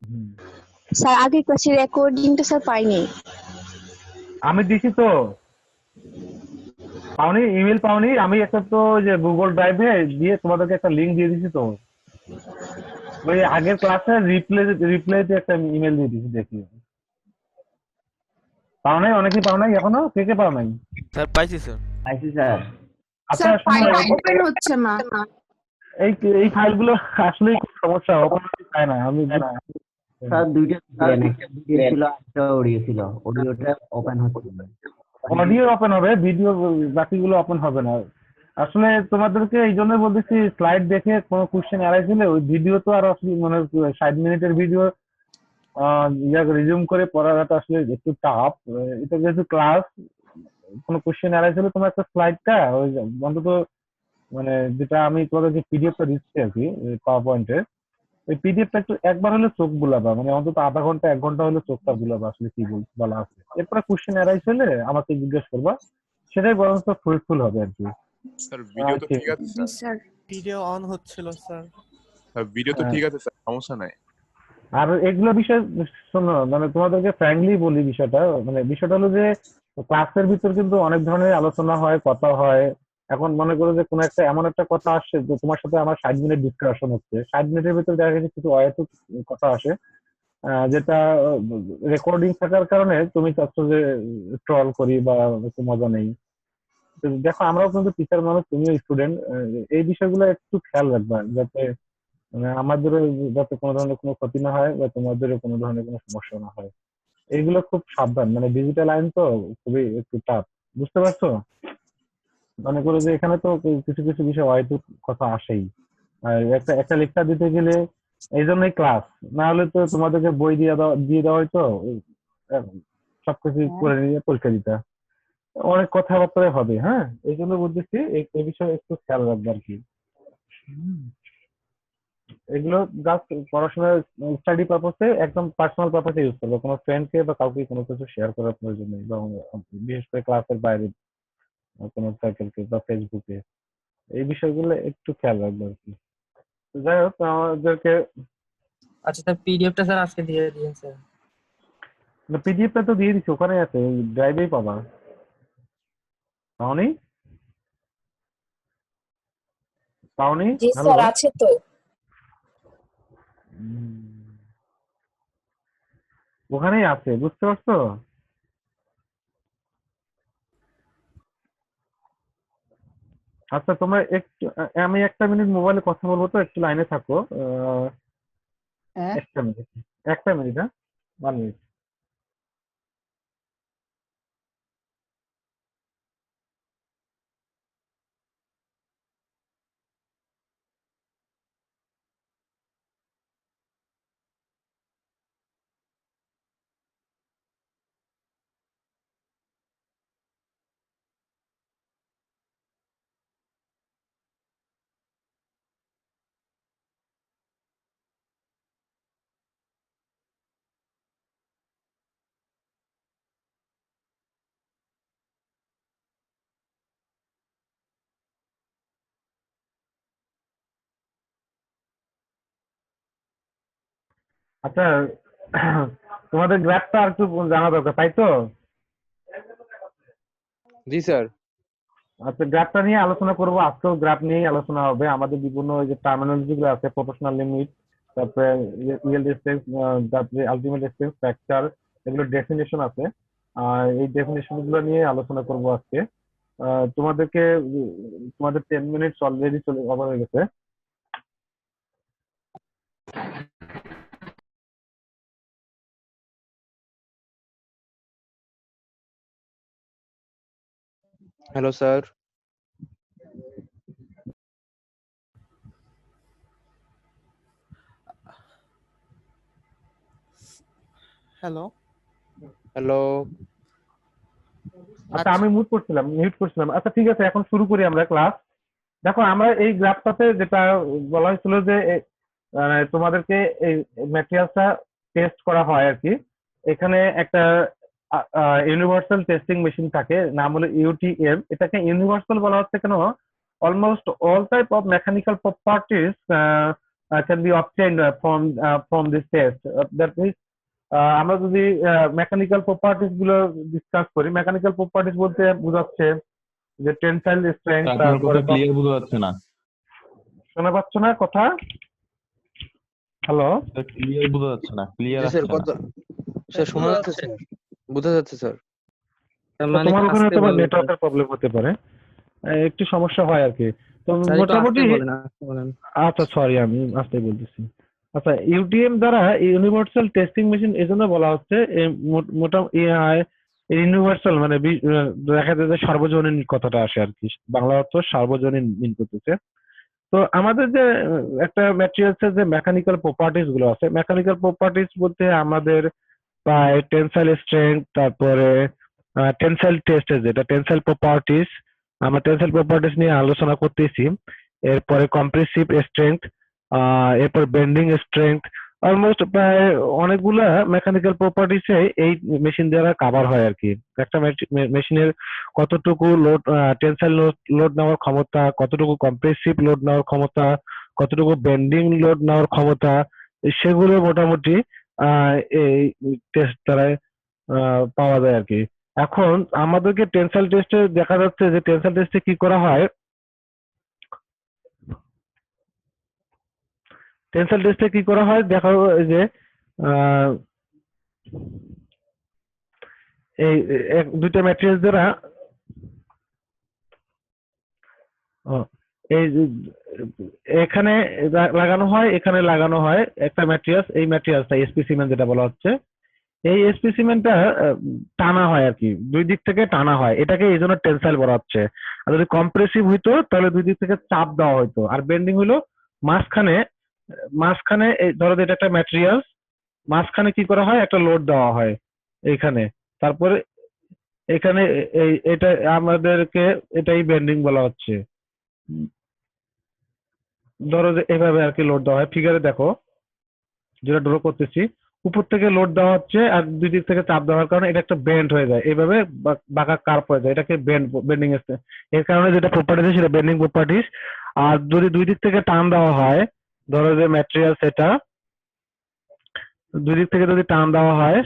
হুম। Sir আগের ক্লাসের রেকর্ডিংটা sir পাইনি। আমি দিছি তো, পাওনি? ইমেল পাওনি? আমি একটা তো যে গুগল ড্রাইভে দিয়ে তোমাদেরকে একটা লিংক দিয়ে দিছি তো, ওই আগের ক্লাসে রিপ্লেতে একটা ইমেল দিয়ে দিছি, দেখি। পাও নাই? অনেকেই পাও নাই এখনো? কে কে পাও নাই? স্যার পাইছি স্যার। আইসি স্যার। আচ্ছা স্যার শোনো, ফাইলটা ওপেন হচ্ছে না। এই এই ফাইলগুলো আসলেই খুব সমস্যা, ওপেন করতে চায় না আমি। স্যার দুইটা দিলেন, একটা ভিডিও ছিল একটা অডিও ছিল, অডিওটা ওপেন হচ্ছে না। অডিও ওপেন হবে, ভিডিও বাকিগুলো ওপেন হবে না। আসলে তোমাদেরকে এই জন্য বলতেছি, স্লাইড দেখে কোনো কোশ্চেন এড়াই ছিল, ওই ভিডিও তো আর আসলে মানে 60 মিনিটের ভিডিও রিজিউম করে পড়াটা আসলে একটু টাফ। এটা যেহেতু ক্লাস, কোনো কোশ্চেন এড়াই ছিল, তোমার একটা স্লাইডটা ওই অন্তত মানে যেটা আমি তোমাদের যে পিডিএফটা দিচ্ছি আর কি, পাওয়ার পয়েন্টের, ওই পিডিএফটা একটু একবার হলে চোখ বুলাবা, মানে অন্তত আধা ঘন্টা 1 ঘন্টা হলে চোখটা বুলাবা আসলে কি বলা আছে। এরপরে কোশ্চেন এড়াই চলে আমাকে জিজ্ঞেস করবা, সেটাই বরং ফ্রুটফুল হবে আর কি। স্যার ভিডিও তো ঠিক ঠিক আছে জি স্যার। স্যার। ভিডিও অন হচ্ছিল স্যার। স্যার ভিডিও তো হ্যাঁ। ঠিক আছে স্যার, সমস্যা নাই। আর এগুলো বিষয় শোনো, মানে তোমাদেরকে ফ্র্যাঙ্কলি বলি, বিষয়টা মানে বিষয়টা হলো যে ক্লাসের ভিতর কিন্তু অনেক ধরনের আলোচনা হয়, কথা হয়। এখন মনে করো যে কোনো একটা এমন একটা কথা আসছে যে তোমার সাথে আমার 60 মিনিট ডিসকাশন হচ্ছে, 60 মিনিটের ভিতরে দেখা গেছে কিছু অহেতুক কথা আসে, যেটা রেকর্ডিং থাকার কারণে তুমি চাচ্ছ যে ট্রল করি বা একটু মজা নেই। তো দেখো, আমরাও কিন্তু টিচার মানুষ, তুমিও স্টুডেন্ট, এই বিষয়গুলো একটু খেয়াল রাখবা, যাতে মানে আমাদেরও যাতে কোনো ধরনের কোনো ক্ষতি না হয় বা তোমাদেরও কোনো ধরনের কোনো সমস্যা না হয়। এইগুলো খুব সাবধান, মানে ডিজিটাল আইন তো খুবই একটু টাফ, বুঝতে পারছো? মনে করো যে এখানে তো কিছু কিছু বিষয় হয়তো কথা আসেই। আর একটা একটা লেকচার দিতে গেলে এই জন্যই ক্লাস, না হলে তো তোমাদেরকে বই দিয়ে দেওয়া হয়তো, আহ, সবকিছু করে নিয়ে পরীক্ষা দিতে অনেক কথাবার্তা হবে। হ্যাঁ, এই জন্য বলতেছি এই বিষয়ে একটু খেয়াল রাখবে আর কি। এগুলো জাস্ট পড়াশোনার স্টাডি পারপসে, একদম পার্সোনাল পারপসে ইউজ করবে, কোনো ফ্রেন্ডকে বা কাউকে কোনো কিছু শেয়ার করার প্রয়োজন নেই, বা বিশেষ করে ক্লাসের বাইরে কোনো সাইকেলকে বা ফেসবুকে। এই বিষয়গুলো একটু খেয়াল রাখবে আর কি। তো যাই হোক, আমাদেরকে আচ্ছা স্যার, পিডিএফটা স্যার আজকে দিয়ে দিন স্যার। পিডিএফটা তো দিয়ে দিচ্ছি, ওখানে আছে, ওই ড্রাইভেই পাবা। পাওনি? পাওনি? জি হ্যালো? স্যার, আছে তো। ওখানেই আছে, বুঝতে পারছো? আচ্ছা তোমরা একটু, আমি 1টা মিনিট মোবাইলে কথা বলবো, তো একটু লাইনে থাকো। হ্যাঁ 1টা মিনিট, 1টা মিনিট, হ্যাঁ, 1 মিনিট। আচ্ছা, তোমাদের গ্রাফটা আর একটু জানা দরকার, তাই তো? জি স্যার। আচ্ছা, গ্রাফটা নিয়ে আলোচনা করবো, আজকেও গ্রাফ নিয়েই আলোচনা হবে। আমাদের বিভিন্ন ওই যে টার্মিনোলজি গুলো আছে, প্রপোর্শনাল লিমিট, তারপরে রিয়েল ডিস্টেন্স, তারপরে আলটিমেট ডিস্টেন্স, ফ্র্যাকচার, এগুলো ডেফিনেশন আছে। এই ডেফিনেশন গুলো নিয়ে আলোচনা করবো আজকে। তোমাদেরকে তোমাদের 10 মিনিট অলরেডি চলে ওভার হয়ে গেছে। Hello sir. হ্যালো। হ্যালো। আচ্ছা, আমি মিউট করছিলাম। আচ্ছা ঠিক আছে, এখন শুরু করি আমরা ক্লাস। দেখো, আমরা এই গ্রাফটাতে যেটা বলা হয়েছিল যে তোমাদেরকে এই ম্যাটেরিয়ালসটা টেস্ট করা হয় আর কি। এখানে একটা ইউনিভার্সাল টেস্টিং মেশিন থাকে, নাম হলো ইউটিএম। এটাকে ইউনিভার্সাল বলা হচ্ছে কেন? Almost all type of mechanical properties can be obtained from this test. That means আমরা যদি মেকানিক্যাল প্রপার্টিস গুলো ডিসকাস করি, মেকানিক্যাল প্রপার্টিস বলতে বোঝাচ্ছে যে টেনসাইল স্ট্রেংথ, আপনার তারপরে কথা ক্লিয়ার বোঝা যাচ্ছে না। শোনা পাচ্ছ না কথা? হ্যালো, ক্লিয়ার বোঝা যাচ্ছে না, ক্লিয়ার স্যার আসছে কথা না। স্যার শোনা যাচ্ছে স্যার, বোঝা যাচ্ছে স্যার। তার মানে তোমার ওখানে আস্তে হয়তো বলেন নেটওয়ার্কের প্রবলেম হতে পারে, একটু সমস্যা হয় আর কি। তো স্যার, একটু মোটামুটি আস্তে বলেন, আস্তে বলেন। আচ্ছা সরি, আমি আসতে বলতেছি। আচ্ছা, ইউটিএম দ্বারা ইউনিভার্সাল টেস্টিং মেশিন এজন্য বলা হচ্ছে ইউনিভার্সাল মানে দেখা যায় যে সার্বজনীন কথাটা আসে আর কি, বাংলা অর্থ সার্বজনীন মিন করতেছে। তো আমাদের যে একটা ম্যাটেরিয়ালসের যে মেকানিক্যাল প্রপার্টিস গুলো আছে, মেকানিক্যাল প্রপার্টিস বলতে আমাদের প্রায় টেনসাইল স্ট্রেংথ, তারপরে টেনসাইল টেস্টের যেটা টেনসাইল প্রপার্টিস, আমরা টেনসাইল প্রপার্টিস নিয়ে আলোচনা করতেছি। এরপরে কম্প্রেসিভ স্ট্রেংথ, এরপর বেন্ডিং স্ট্রেংথ, অলমোস্ট প্রায় অনেকগুলা মেকানিক্যাল প্রপার্টিস এই মেশিন দ্বারা কভার হয় আর কি। একটা মেশিনের কতটুকু লোড, টেনসাইল লোড নেওয়ার ক্ষমতা, কতটুকু কম্প্রেসিভ লোড নেওয়ার ক্ষমতা, কতটুকু বেন্ডিং লোড নেওয়ার ক্ষমতা, সেগুলো মোটামুটি এই টেস্ট দ্বারা পাওয়া যায় আর কি। এখন আমাদেরকে টেনসাইল টেস্টে দেখা যাচ্ছে যে টেনসাইল টেস্টে কি করা হয়, টেনসাইল টেস্টে কি করা হয় দেখা যায় যে এই দুইটা ম্যাটেরিয়ালস দ্বারা এই এখানে লাগানো হয়, এখানে লাগানো হয় একটা ম্যাটেরিয়ালস, এই ম্যাটেরিয়ালসটা স্পেসিমেন যেটা বলা হচ্ছে, এই স্পেসিমেনটা টানা হয় আর কি, দুই দিক থেকে টানা হয়, এটাকে এই জন্য টেনসাইল বলা হচ্ছে। আর যদি কম্প্রেসিভ হইতো তাহলে দুই দিক থেকে চাপ দেওয়া হইতো। আর বেন্ডিং হইলো মাঝখানে, মাঝখানে ধরো এটা একটা ম্যাটেরিয়ালস, মাঝখানে কি করা হয়, একটা লোড দেওয়া হয় এইখানে, তারপরে এখানে এটা আমাদেরকে এটাই বেন্ডিং বলা হচ্ছে। ধরো যে এভাবে আর কি লোড দেওয়া হয়, ফিগারে দেখো যেটা ড্র করতেছি, উপর থেকে লোড দেওয়া হচ্ছে আর দুই দিক থেকে চাপ দেওয়ার কারণে এটা একটা বেন্ড হয়ে যায়, এইভাবে বাঁকা কার্ভ হয়ে যায়, এটাকে বেন্ডিং আসছে। এর কারণে যেটা প্রপার্টিস সেটা বেন্ডিং প্রপার্টিস। আর যদি দুই দিক থেকে টান দেওয়া হয়, ধরো যে ম্যাটেরিয়াল সেটা দুই দিক থেকে যদি টান দেওয়া হয়,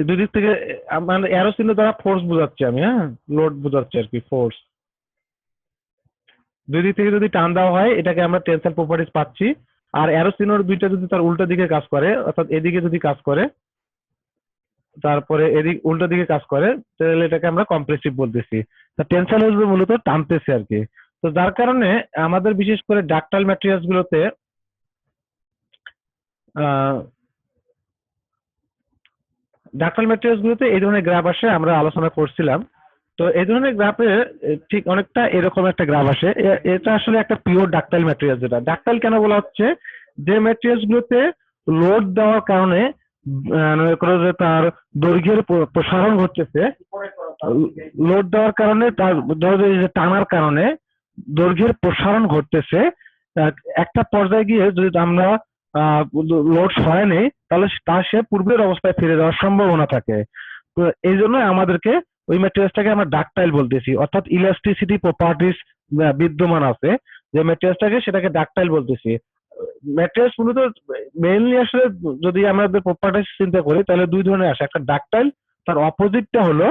দুই দিক থেকে মানে অ্যারো চিহ্ন দ্বারা ফোর্স বোঝাচ্ছি আমি, হ্যাঁ লোড বোঝাচ্ছি আর কি, ফোর্স। দুই দিক থেকে যদি টান দেওয়া হয় এটাকে আমরা টেনসাইল প্রপার্টিস পাচ্ছি। আর অ্যারো চিহ্ন দুইটা যদি তার উল্টো দিকে কাজ করে, অর্থাৎ এদিকে যদি কাজ করে তারপরে এদিক উল্টো দিকে কাজ করে, তাহলে এটাকে আমরা কম্প্রেসিভ বলতেছি। টেনসাইল হচ্ছে মূলত টানতেছে আর কি। তো যার কারণে আমাদের বিশেষ করে ডাকটাইল ম্যাটেরিয়ালস গুলোতে ডাকটাইল ম্যাটেরিয়ালস গুলোতে এই ধরনের গ্রাফ আসে, আমরা আলোচনা করছিলাম। তো এই ধরনের গ্রাফে ঠিক অনেকটা এরকম একটা গ্রাফ আসে, এটা আসলে একটা পিওর ডাকটাইল ম্যাটেরিয়াল। যেটা ডাকটাইল কেন বলা হচ্ছে, যে ম্যাটেরিয়ালস গুলোতে লোড দেওয়ার কারণে তার দৈর্ঘ্যের প্রসারণ ঘটতেছে, লোড দেওয়ার কারণে তার টানার কারণে দৈর্ঘ্যের প্রসারণ ঘটতেছে, একটা পর্যায়ে গিয়ে যদি আমরা লোড সরাই নেই তাহলে সে পূর্বের অবস্থায় ফিরে যাওয়ার সম্ভাবনা থাকে। তো এই জন্য আমাদেরকে ওই ম্যাটেরিয়ালসটাকে আমরা ডাকটাইল বলতেছি, অর্থাৎ ইলাস্টিসিটি প্রপার্টিস বিদ্যমান আছে যে ম্যাটেরিয়ালসটাকে, সেটাকে ডাকটাইল বলতেছি। ম্যাটেরিয়ালস মূলত মেইনলি আসলে যদি আমাদের প্রপার্টিস চিন্তা করি তাহলে দুই ধরনের আসে, একটা ডাকটাইল, তার অপোজিটটা হলো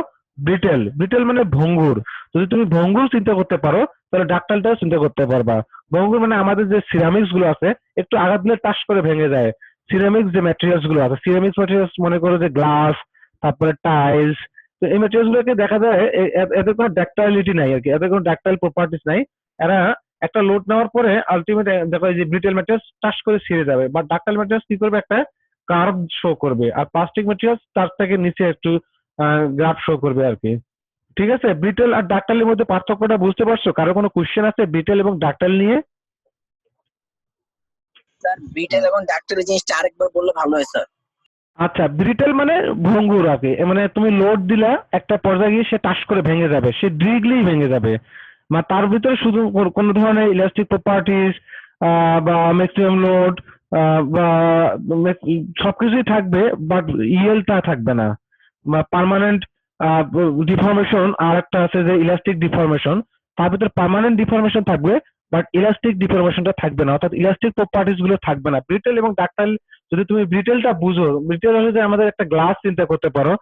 ব্রিটেল। ব্রিটেল মানে ভঙ্গুর। যদি তুমি ভঙ্গুর চিন্তা করতে পারো তাহলে ডাকটাইলটাও চিন্তা করতে পারবা। ভঙ্গুর মানে আমাদের যে সিরামিক্স গুলো আছে একটু আঘাত দিলে টাস করে ভেঙে যায়, সিরামিক্স যে ম্যাটেরিয়ালস গুলো আছে, সিরামিক্স ম্যাটেরিয়ালস মনে করো যে গ্লাস, তারপরে টাইলস, তো এই ম্যাটেরিয়ালস গুলোকে দেখা যায় এদের কোনো ডাকটাইলিটি নাই আর কি, এদের কোনো ডাকটাইল প্রপার্টিস নাই। এরা একটা লোড নেওয়ার পরে আলটিমেট দেখো যে ব্রিটেল ম্যাটেরিয়ালস টাস করে ছিঁড়ে যাবে, বা ডাকটাইল ম্যাটেরিয়ালস কি করবে, একটা কার্ভ শো করবে, আর প্লাস্টিক ম্যাটেরিয়ালস তার থেকে নিচে একটু গ্রাফ শো করবে আর কি। ঠিক আছে, ব্রিটেল আর ডাকটাইলের মধ্যে পার্থক্যটা বুঝতে পারছো? কারো কোনো কোশ্চেন আছে ব্রিটেল এবং ডাকটাইল নিয়ে? স্যার ব্রিটেল এবং ডাকটাইল জিনিসটা আরেকবার বললে ভালো হয় স্যার। আচ্ছা, ব্রিটেল মানে ভঙ্গুর আর কি, মানে তুমি লোড দিলা একটা পর্যায়ে গিয়ে সে টাস করে ভেঙে যাবে, সে ডিগলেই ভেঙে যাবে, মানে তার ভিতরে শুধু কোনো ধরনের ইলাস্টিক প্রপার্টিস বা ম্যাক্সিমাম লোড বা সবকিছুই থাকবে, বাট ইএলটা থাকবে না, বা পার্মানেন্ট ডিফর্মেশন, আর একটা আছে যে ইলাস্টিক ডিফর্মেশন। তার ভিতরে পার্মানেন্ট ডিফর্মেশন থাকবে, বাট ইলাস্টিক ডিফর্মেশনটা থাকবে না, অর্থাৎ ইলাস্টিক প্রপার্টিজ গুলো থাকবে না। ব্রিটেল এবং ডাক্টাইল, যদি তুমি ব্রিটেলটা বুঝো, ব্রিটেল হলে যে আমাদের একটা গ্লাস চিন্তা করতে পারো,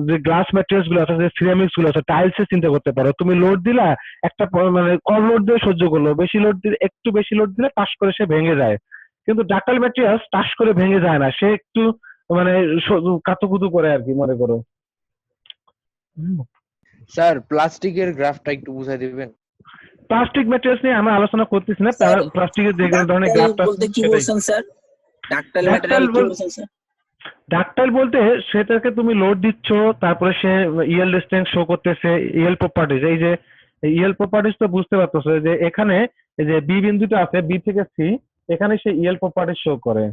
যে গ্লাস ম্যাটেরিয়ালস গুলো আছে, যে সিরামিক্স গুলো আছে, টাইলস এর চিন্তা করতে পারো। তুমি লোড দিলা একটা মানে কম লোড দিয়ে সহ্য করলো, বেশি লোড দিলে, একটু বেশি লোড দিলে টাস করে সে ভেঙে যায়। কিন্তু ডাক্টাইল ম্যাটেরিয়ালস টাস করে ভেঙে যায় না, সে একটু মানে কাতুকুতু করে আর কি, মনে করো। স্যার প্লাস্টিকের গ্রাফটা একটু বুঝাই দিবেন? প্লাস্টিক ম্যাটেরিয়ালস নিয়ে আমরা আলোচনা করতেছি না, স্যার, প্লাস্টিকের যে ধরনের ডাক্তাইল গ্রাফট বলতে আছে কি সেটাই। বলছেন স্যার? ডাক্তাইল ডাক্তাইল ম্যাটেরিয়াল কি বল- বলছেন স্যার? ডাক্টাইল বলতে সেটাকে তুমি লোড দিচ্ছ, তারপরে সে ইএল স্ট্রেংথ শো করতেছে, ইএল প্রপার্টিজ। এই যে ইএল প্রপার্টিজ তো বুঝতে পারতেছো যে এখানে এই যে বি বিন্দুটা আছে, বি থেকে সি, এখানে সে ইএল প্রপার্টিজ শো করে।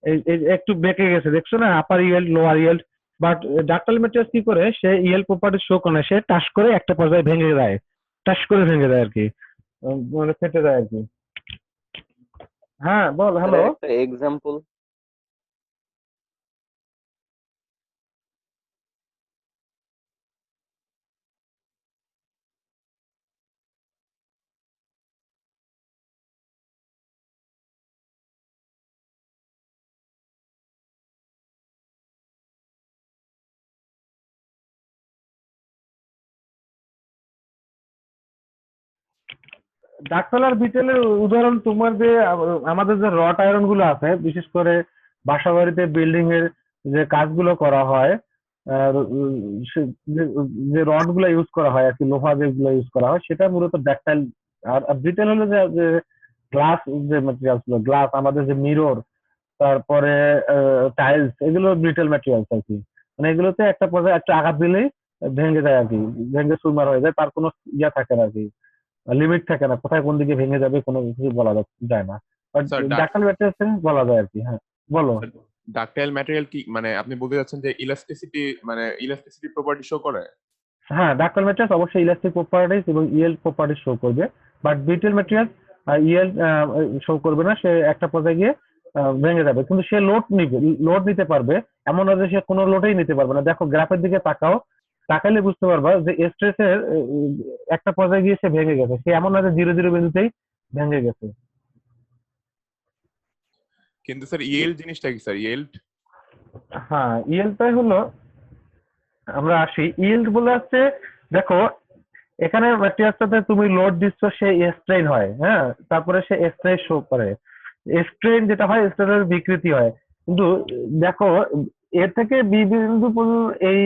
এই একটু বেঁকে গেছে, দেখছো না, upper EL lower EL. But ductile materials কি করে, সে ইএল প্রপার্টিজ শো করে না, সে টাচ করে একটা পর্যায়ে ভেঙে যায়, টাচ করে ভেঙে যায় আর কি, মানে ফেটে যায় আর কি। হ্যাঁ বল, হ্যালো। একটা এক্সাম্পল। ডাক্তার আর বিটেলের উদাহরণ তোমার যে আমাদের যে রড আয়রন গুলো আছে, বিশেষ করে বাসা বাড়িতে বিল্ডিং এর যে কাজগুলো করা হয়, যে রড গুলো ইউজ করা হয় আর কি, লোহা যেগুলো ইউজ করা হয়, সেটা মূলত ডাক্তাইল। আর ব্রিটেল হলো যে গ্লাস, যে ম্যাটেরিয়ালস গুলো, গ্লাস, আমাদের যে মিরর, তারপরে টাইলস, এগুলো ব্রিটেল ম্যাটেরিয়ালস আর কি। মানে এগুলোতে একটা পর্যায়ে একটা আঘাত দিলেই ভেঙে যায় আর কি, ভেঙে চুরমার হয়ে যায়, তার কোনো ইয়া থাকে না আর কি, লিমিট থাকে না, কোথায় কোন দিকে ভেঙে যাবে কোনো কিছু বলা যায় না। বাট স্যার ডাক্তার ম্যাটেরিয়ালসে বলা যায় আর কি। হ্যাঁ বলো। ডাকটাইল ম্যাটেরিয়াল কি মানে আপনি বলতে চাচ্ছেন যে ইলাস্টিসিটি প্রপার্টি শো করে? হ্যাঁ, ডাক্তার ম্যাটেরিয়ালস অবশ্যই ইলাস্টিক প্রপার্টিজ এবং ইএল প্রপার্টিজ শো করবে, বাট ব্রিটেল ম্যাটেরিয়ালস ইএল শো করবে না, সে একটা পর্যায়ে গিয়ে ভেঙে যাবে। কিন্তু সে লোড নিতে পারবে, এমন না যে সে কোনো লোডেই নিতে পারবে না। দেখো গ্রাফের দিকে তাকাও, তাকালে বুঝতে পারবা যে স্ট্রেসের একটা পর্যায়ে গিয়ে সে ভেঙে গেছে, সে এমন না যে 0 0 বিন্দুতেই ভেঙে গেছে। কিন্তু স্যার ইয়েল্ড জিনিসটা কি স্যার? ইয়েল্ড হ্যাঁ, ইয়েলটাই হলো, আমরা আসি ইয়েল্ড বলে হচ্ছে, দেখো এখানে ম্যাটেরিয়ালসটাতে তুমি লোড দিচ্ছ, সে স্ট্রেন হয়, হ্যাঁ, তারপরে সে স্ট্রেস শো করে। স্ট্রেন যেটা হয়, স্ট্রেনের বিকৃতি হয়। কিন্তু দেখো এর থেকে বি বিন্দু পর্যন্ত, এই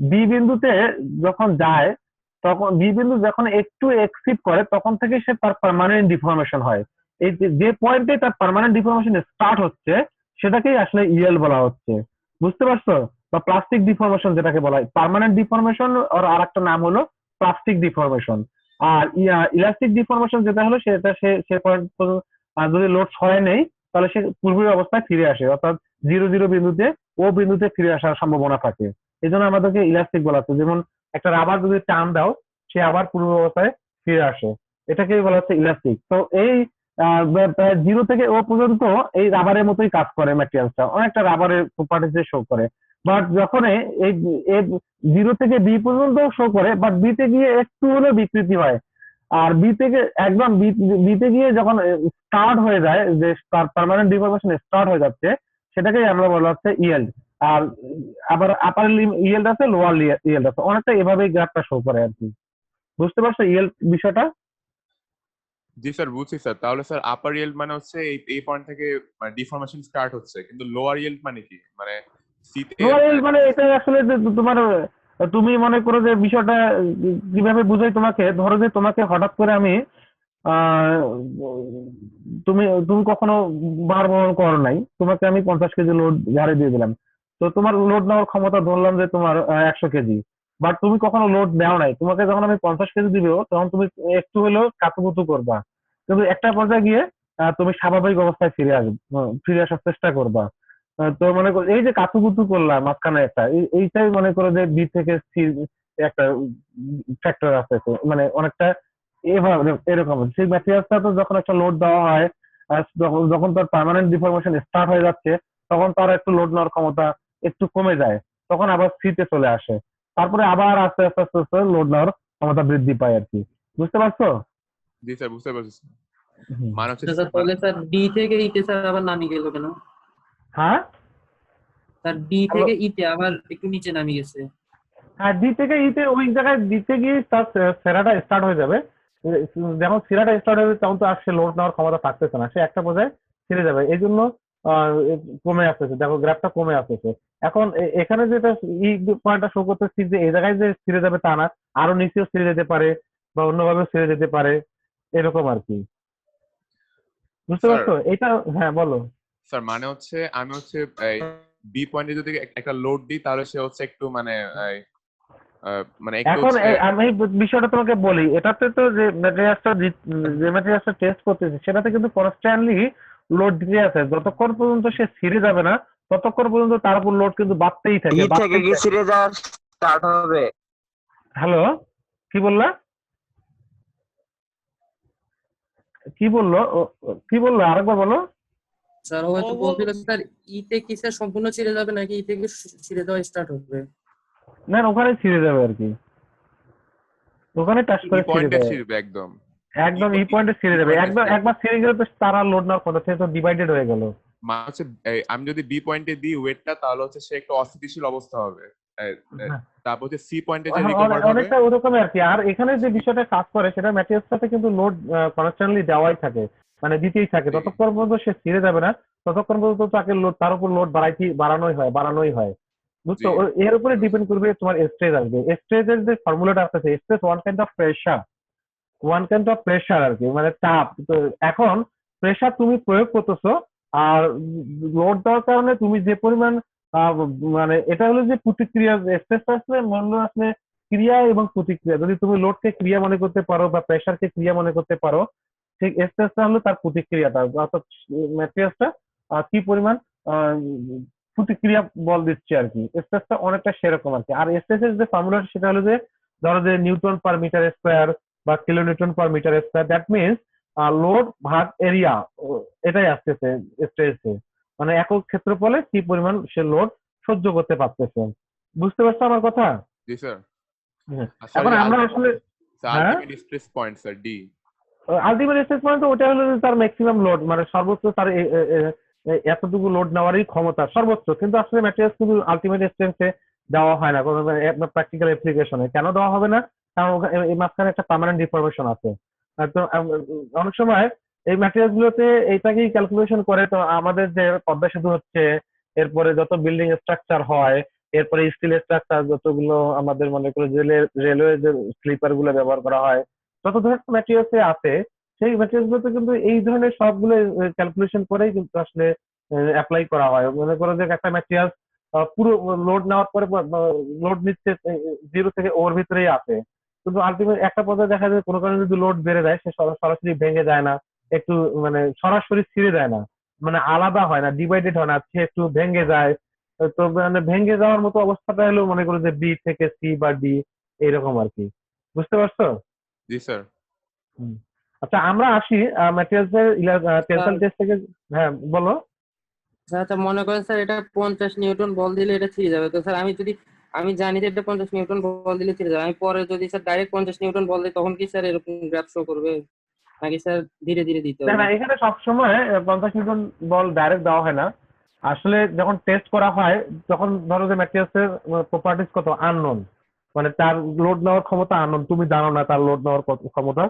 বি বিন্দুতে যখন যায়, তখন বি বিন্দু যখন একটু এক্সিড করে, তখন থেকে সে তার পার্মানেন্ট ডিফর্মেশন হয়। এই যে পয়েন্টে তার পার্মানেন্ট ডিফর্মেশন স্টার্ট হচ্ছে, সেটাকেই আসলে ইএল বলা হচ্ছে। বুঝতে পারছো? বা প্লাস্টিক ডিফর্মেশন যেটাকে বলা হয়, পার্মানেন্ট ডিফর্মেশন আর আরেকটা নাম হলো প্লাস্টিক ডিফর্মেশন। আর ইলাস্টিক ডিফর্মেশন যেটা হলো, সেটা সে পয়েন্ট যদি লোড সয় নেই, তাহলে সে পূর্বের অবস্থায় ফিরে আসে, অর্থাৎ 0 0 বিন্দুতে ও বিন্দুতে ফিরে আসার সম্ভাবনা থাকে। এই জন্য আমাদেরকে ইলাস্টিক বলা হচ্ছে। যেমন একটা রাবার যদি টান দাও, সে আবার পূর্ব অবস্থায় ফিরে আসে, এটাকেই বলা হচ্ছে ইলাস্টিক। তো এই 0 থেকে ও পর্যন্ত এই রাবারের মতোই কাজ করে ম্যাটেরিয়ালসটা, অনেকটা রাবারের প্রপার্টিজ শো করে। বাট যখন এই 0 থেকে বি পর্যন্ত শো করে, বাট বিতে গিয়ে একটু হলেও বিকৃতি হয়। আর বি থেকে একদম বিতে গিয়ে যখন স্টার্ট হয়ে যায়, যে তার পার্মানেন্ট ডিফর্মেশন স্টার্ট হয়ে যাচ্ছে, সেটাকেই আমরা বলা হচ্ছে ইয়েল্ড। আর আবার আপার ইয়েল্ড আছে, লোয়ার ইয়েল্ড আছে, অনেকটা এভাবেই গ্রাফটা শো করে আর কি। বুঝতে পারছো ইয়েল্ড বিষয়টা? জি স্যার, বুঝছি স্যার। তাহলে স্যার আপার ইয়েল্ড মানে হচ্ছে এই পয়েন্ট থেকে মানে ডিফর্মেশন স্টার্ট হচ্ছে, কিন্তু লোয়ার ইয়েল্ড মানে কি? মানে সিতে লোয়ার ইয়েল্ড মানে এটা আসলে যে তোমার, তুমি মনে করো যে বিষয়টা কিভাবে বুঝাই তোমাকে। ধরো যে তোমাকে হঠাৎ করে আমি আহ, তুমি তুমি কখনো ভার বহন করো নাই, তোমাকে আমি 50 কেজি লোড ঘাড়ে দিয়ে দিলাম, তো তোমার লোড নেওয়ার ক্ষমতা ধরলাম যে তোমার 100 কেজি। বাট তুমি কখনো লোড নেও নাই, তোমাকে যখন আমি 50 কেজি দিব, তখন তুমি একটু হলেও কাতুকুতু করবা, কিন্তু একটা পর্যায়ে গিয়ে তুমি স্বাভাবিক অবস্থায় ফিরে আসার চেষ্টা করবা। তো মনে করো এই যে কাতুকুতু করলাম মাঝখানে একটা, এইটাই মনে করো যে বি থেকে সি একটা ফ্যাক্টর আছে। তো মানে অনেকটা এভাবে এরকম সেই ম্যাটেরিয়ালসটা তো যখন একটা লোড দেওয়া হয়, যখন তার পার্মানেন্ট ডিফর্মেশন স্টার্ট হয়ে যাচ্ছে, তখন তার একটু লোড নেওয়ার ক্ষমতা একটু কমে যায়, তখন আবার সিতে চলে আসে। তারপরে আবার আস্তে আস্তে আস্তে আস্তে লোড নেওয়ার ক্ষমতা বৃদ্ধি পায় আর কি। বুঝতে পারছো? জি স্যার বুঝতে পারছি sir। হুম। মানে হচ্ছে স্যার তাহলে স্যার ডি থেকে ইতে স্যার আবার নামিয়ে গেল কেন? হ্যাঁ স্যার ডি থেকে ইতে আবার একটু নিচে নামিয়ে গেছে। হ্যাঁ, ডি থেকে ইতে ওই জায়গায় দিতে গিয়ে তার সেরাটা স্টার্ট হয়ে যাবে। যখন সিরাটা স্টার্ট হবে তখন তো আর সে লোড নেওয়ার ক্ষমতা থাকতেছে না, সে একটা পর্যায়ে ছেড়ে যাবে। এই জন্য কমে আসতেছে, দেখো গ্রাফটা কমে আসতেছে। এখন এখানে যেটা ই পয়েন্টটা শো করতেছি যে এই জায়গায় যে ছিঁড়ে যাবে তা না, আরো নিচেও ছিঁড়ে যেতে পারে বা অন্যভাবেও ছিঁড়ে যেতে পারে, এরকম আর কি। বুঝতে স্যার পারছো এটা? হ্যাঁ বলো। স্যার মানে হচ্ছে আমি হচ্ছে এই বি পয়েন্টে যদি একটা লোড দিই তাহলে সে হচ্ছে একটু মানে এই, মানে একটু এখন হচ্ছে আমি এই বিষয়টা তোমাকে বলি, এটাতে তো যে ম্যাটেরিয়ালসটা টেস্ট করতেছি সেটাতে কিন্তু কনস্ট্যান্টলি লোড দিতে আছে। যতক্ষণ পর্যন্ত সে ছিঁড়ে যাবে না ততক্ষণ পর্যন্ত তার উপর লোড কিন্তু বাড়তেই থাকে, ই থেকে কি ছিঁড়ে যাওয়া স্টার্ট হবে? হ্যালো, কি বললা? কি বললো কি বললো আরেকবার বলো। স্যার ও হয়তো বলছিল স্যার ইতে কি স্যার সম্পূর্ণ ছিঁড়ে যাবে নাকি ই থেকে ছিঁড়ে দেওয়া স্টার্ট হবে? না ওখানে ছিঁড়ে যাবে আর কি, ওখানে টাচ ই করে ছিঁড়ে পয়েন্টে যাবে, ছিড়বে একদম। একদম ই পয়েন্টে ছিঁড়ে যাবে। একদম একবার ছিঁড়ে গেলে তো তারা লোড নেওয়ার কথা, সে তো ডিভাইডেড হয়ে গেল। মানে হচ্ছে আমি যদি বি পয়েন্টে দিই ওয়েটটা তাহলে হচ্ছে সে একটু অস্থিতিশীল অবস্থা হবে। তারপর হচ্ছে সি পয়েন্টে যে রিকভার হবে অনেকটা ওরকমই আর কি। আর এখানে যে বিষয়টা কাজ করে সেটা ম্যাটেরিয়ালসটাতে কিন্তু লোড কনস্ট্যান্টলি দেওয়াই থাকে, মানে দিতেই থাকে। ততক্ষণ পর্যন্ত সে ছিঁড়ে যাবে না ততক্ষণ পর্যন্ত তাকে তার উপর লোড বাড়ানোই হয়। বুঝছো? এর উপরে ডিপেন্ড করবে তোমার স্ট্রেস আসবে। স্ট্রেসের যে ফর্মুলাটা আছে, stress one kind of pressure আর কি, মানে চাপ। তো এখন প্রেশার তুমি প্রয়োগ করতেছো, আর লোড দেওয়ার কারণে তুমি যে পরিমাণ মানে এটা হলো যে প্রতিক্রিয়া। স্ট্রেস আসলে মূল্য আসলে ক্রিয়া এবং প্রতিক্রিয়া। যদি তুমি লোডকে ক্রিয়া মনে করতে পারো বা প্রেশারকে ক্রিয়া মনে করতে পারো, ঠিক স্ট্রেসটা হলো তার প্রতিক্রিয়াটা, অর্থাৎ ম্যাটেরিয়ালসটা কি পরিমাণ আহ, প্রতিক্রিয়া বল দিচ্ছে আর কি। স্ট্রেসটা অনেকটা সেরকম আর কি। আর স্ট্রেসের যে ফর্মুলা সেটা হলো যে ধরো যে নিউটন পার মিটার স্কোয়ার বা kilonewton per metre square, that means load ভাগ এরিয়া, এটাই আসতেছে স্ট্রেসে, মানে একক ক্ষেত্রফলে কি পরিমাণ সে লোড সহ্য করতে পারতেছে। বুঝতে পারছো আমার কথা? জি স্যার। হ্যাঁ। স্যার এখন আমরা আসলে হ্যাঁ ultimate stress point sir D. Ultimate stress point ওটা হলো যে তার ম্যাক্সিমাম লোড, মানে সর্বোচ্চ তার এতটুকু লোড নেওয়ারই ক্ষমতা সর্বোচ্চ। কিন্তু আসলে ম্যাটেরিয়ালস কিন্তু আলটিমেট স্ট্রেংথে দেওয়া হয় না কোনো প্র্যাকটিক্যাল অ্যাপ্লিকেশনে। কেন দেওয়া হবে না? কারণ এই মাঝখানে একটা পার্মানেন্ট ডিফরমেশন আছে। তো অনেক সময় এই ম্যাটেরিয়ালস গুলোতে এইটাকেই ক্যালকুলেশন করে। তো আমাদের যে পদ্মা সেতু হচ্ছে, এরপরে যত বিল্ডিং স্ট্রাকচার হয়, এরপরে স্টিল স্ট্রাকচার যতগুলো আমাদের মনে করে রেলওয়ে যে স্লিপার গুলো ব্যবহার করা হয়, যত ধরনের ম্যাটেরিয়ালস আছে সেই ম্যাটেরিয়ালস গুলোতে কিন্তু এই ধরনের সবগুলো ক্যালকুলেশন করেই কিন্তু আসলে অ্যাপ্লাই করা হয়। মনে করো যে একটা ম্যাটেরিয়ালস পুরো লোড নেওয়ার পরে লোড নিচ্ছে 0 থেকে ওর ভিতরেই আছে, কিন্তু আলটিমেট একটা পর্যায়ে দেখা যায় কোনো কারণে যদি লোড বেড়ে যায় সে সরাসরি ভেঙে যায় না, একটু মানে সরাসরি ছিঁড়ে যায় না, মানে আলাদা হয় না, ডিভাইডেড হয় না, সে একটু ভেঙে যায়। তো মানে ভেঙে যাওয়ার মতো অবস্থাটা হলো মনে করো যে বি থেকে সি বা ডি, এইরকম আর কি। বুঝতে পারছো? জি স্যার। হুম। আচ্ছা আমরা আসি ম্যাটেরিয়ালস এর টেনসাইল টেস্ট থেকে। হ্যাঁ বলো। স্যার আচ্ছা মনে করেন স্যার এটা 50 নিউটন বল দিলে এটা ছিঁড়ে যাবে। তো স্যার আমি জানি যে এটা 50 নিউটন বল দিলে ছিঁড়ে যাবে, আমি পরে যদি স্যার ডাইরেক্ট 50 নিউটন বল দিই তখন কি স্যার এরকম গ্রাফ শো করবে নাকি স্যার ধীরে ধীরে দিতে না হবে? না, এখানে সবসময় 50 নিউটন বল ডাইরেক্ট দেওয়া হয় না। আসলে যখন টেস্ট করা হয় তখন ধরো যে ম্যাটেরিয়ালস এর প্রপার্টিজ কত আননোন, মানে তার লোড নেওয়ার ক্ষমতা আননোন, তুমি জানো না তার লোড নেওয়ার ক্ষমতা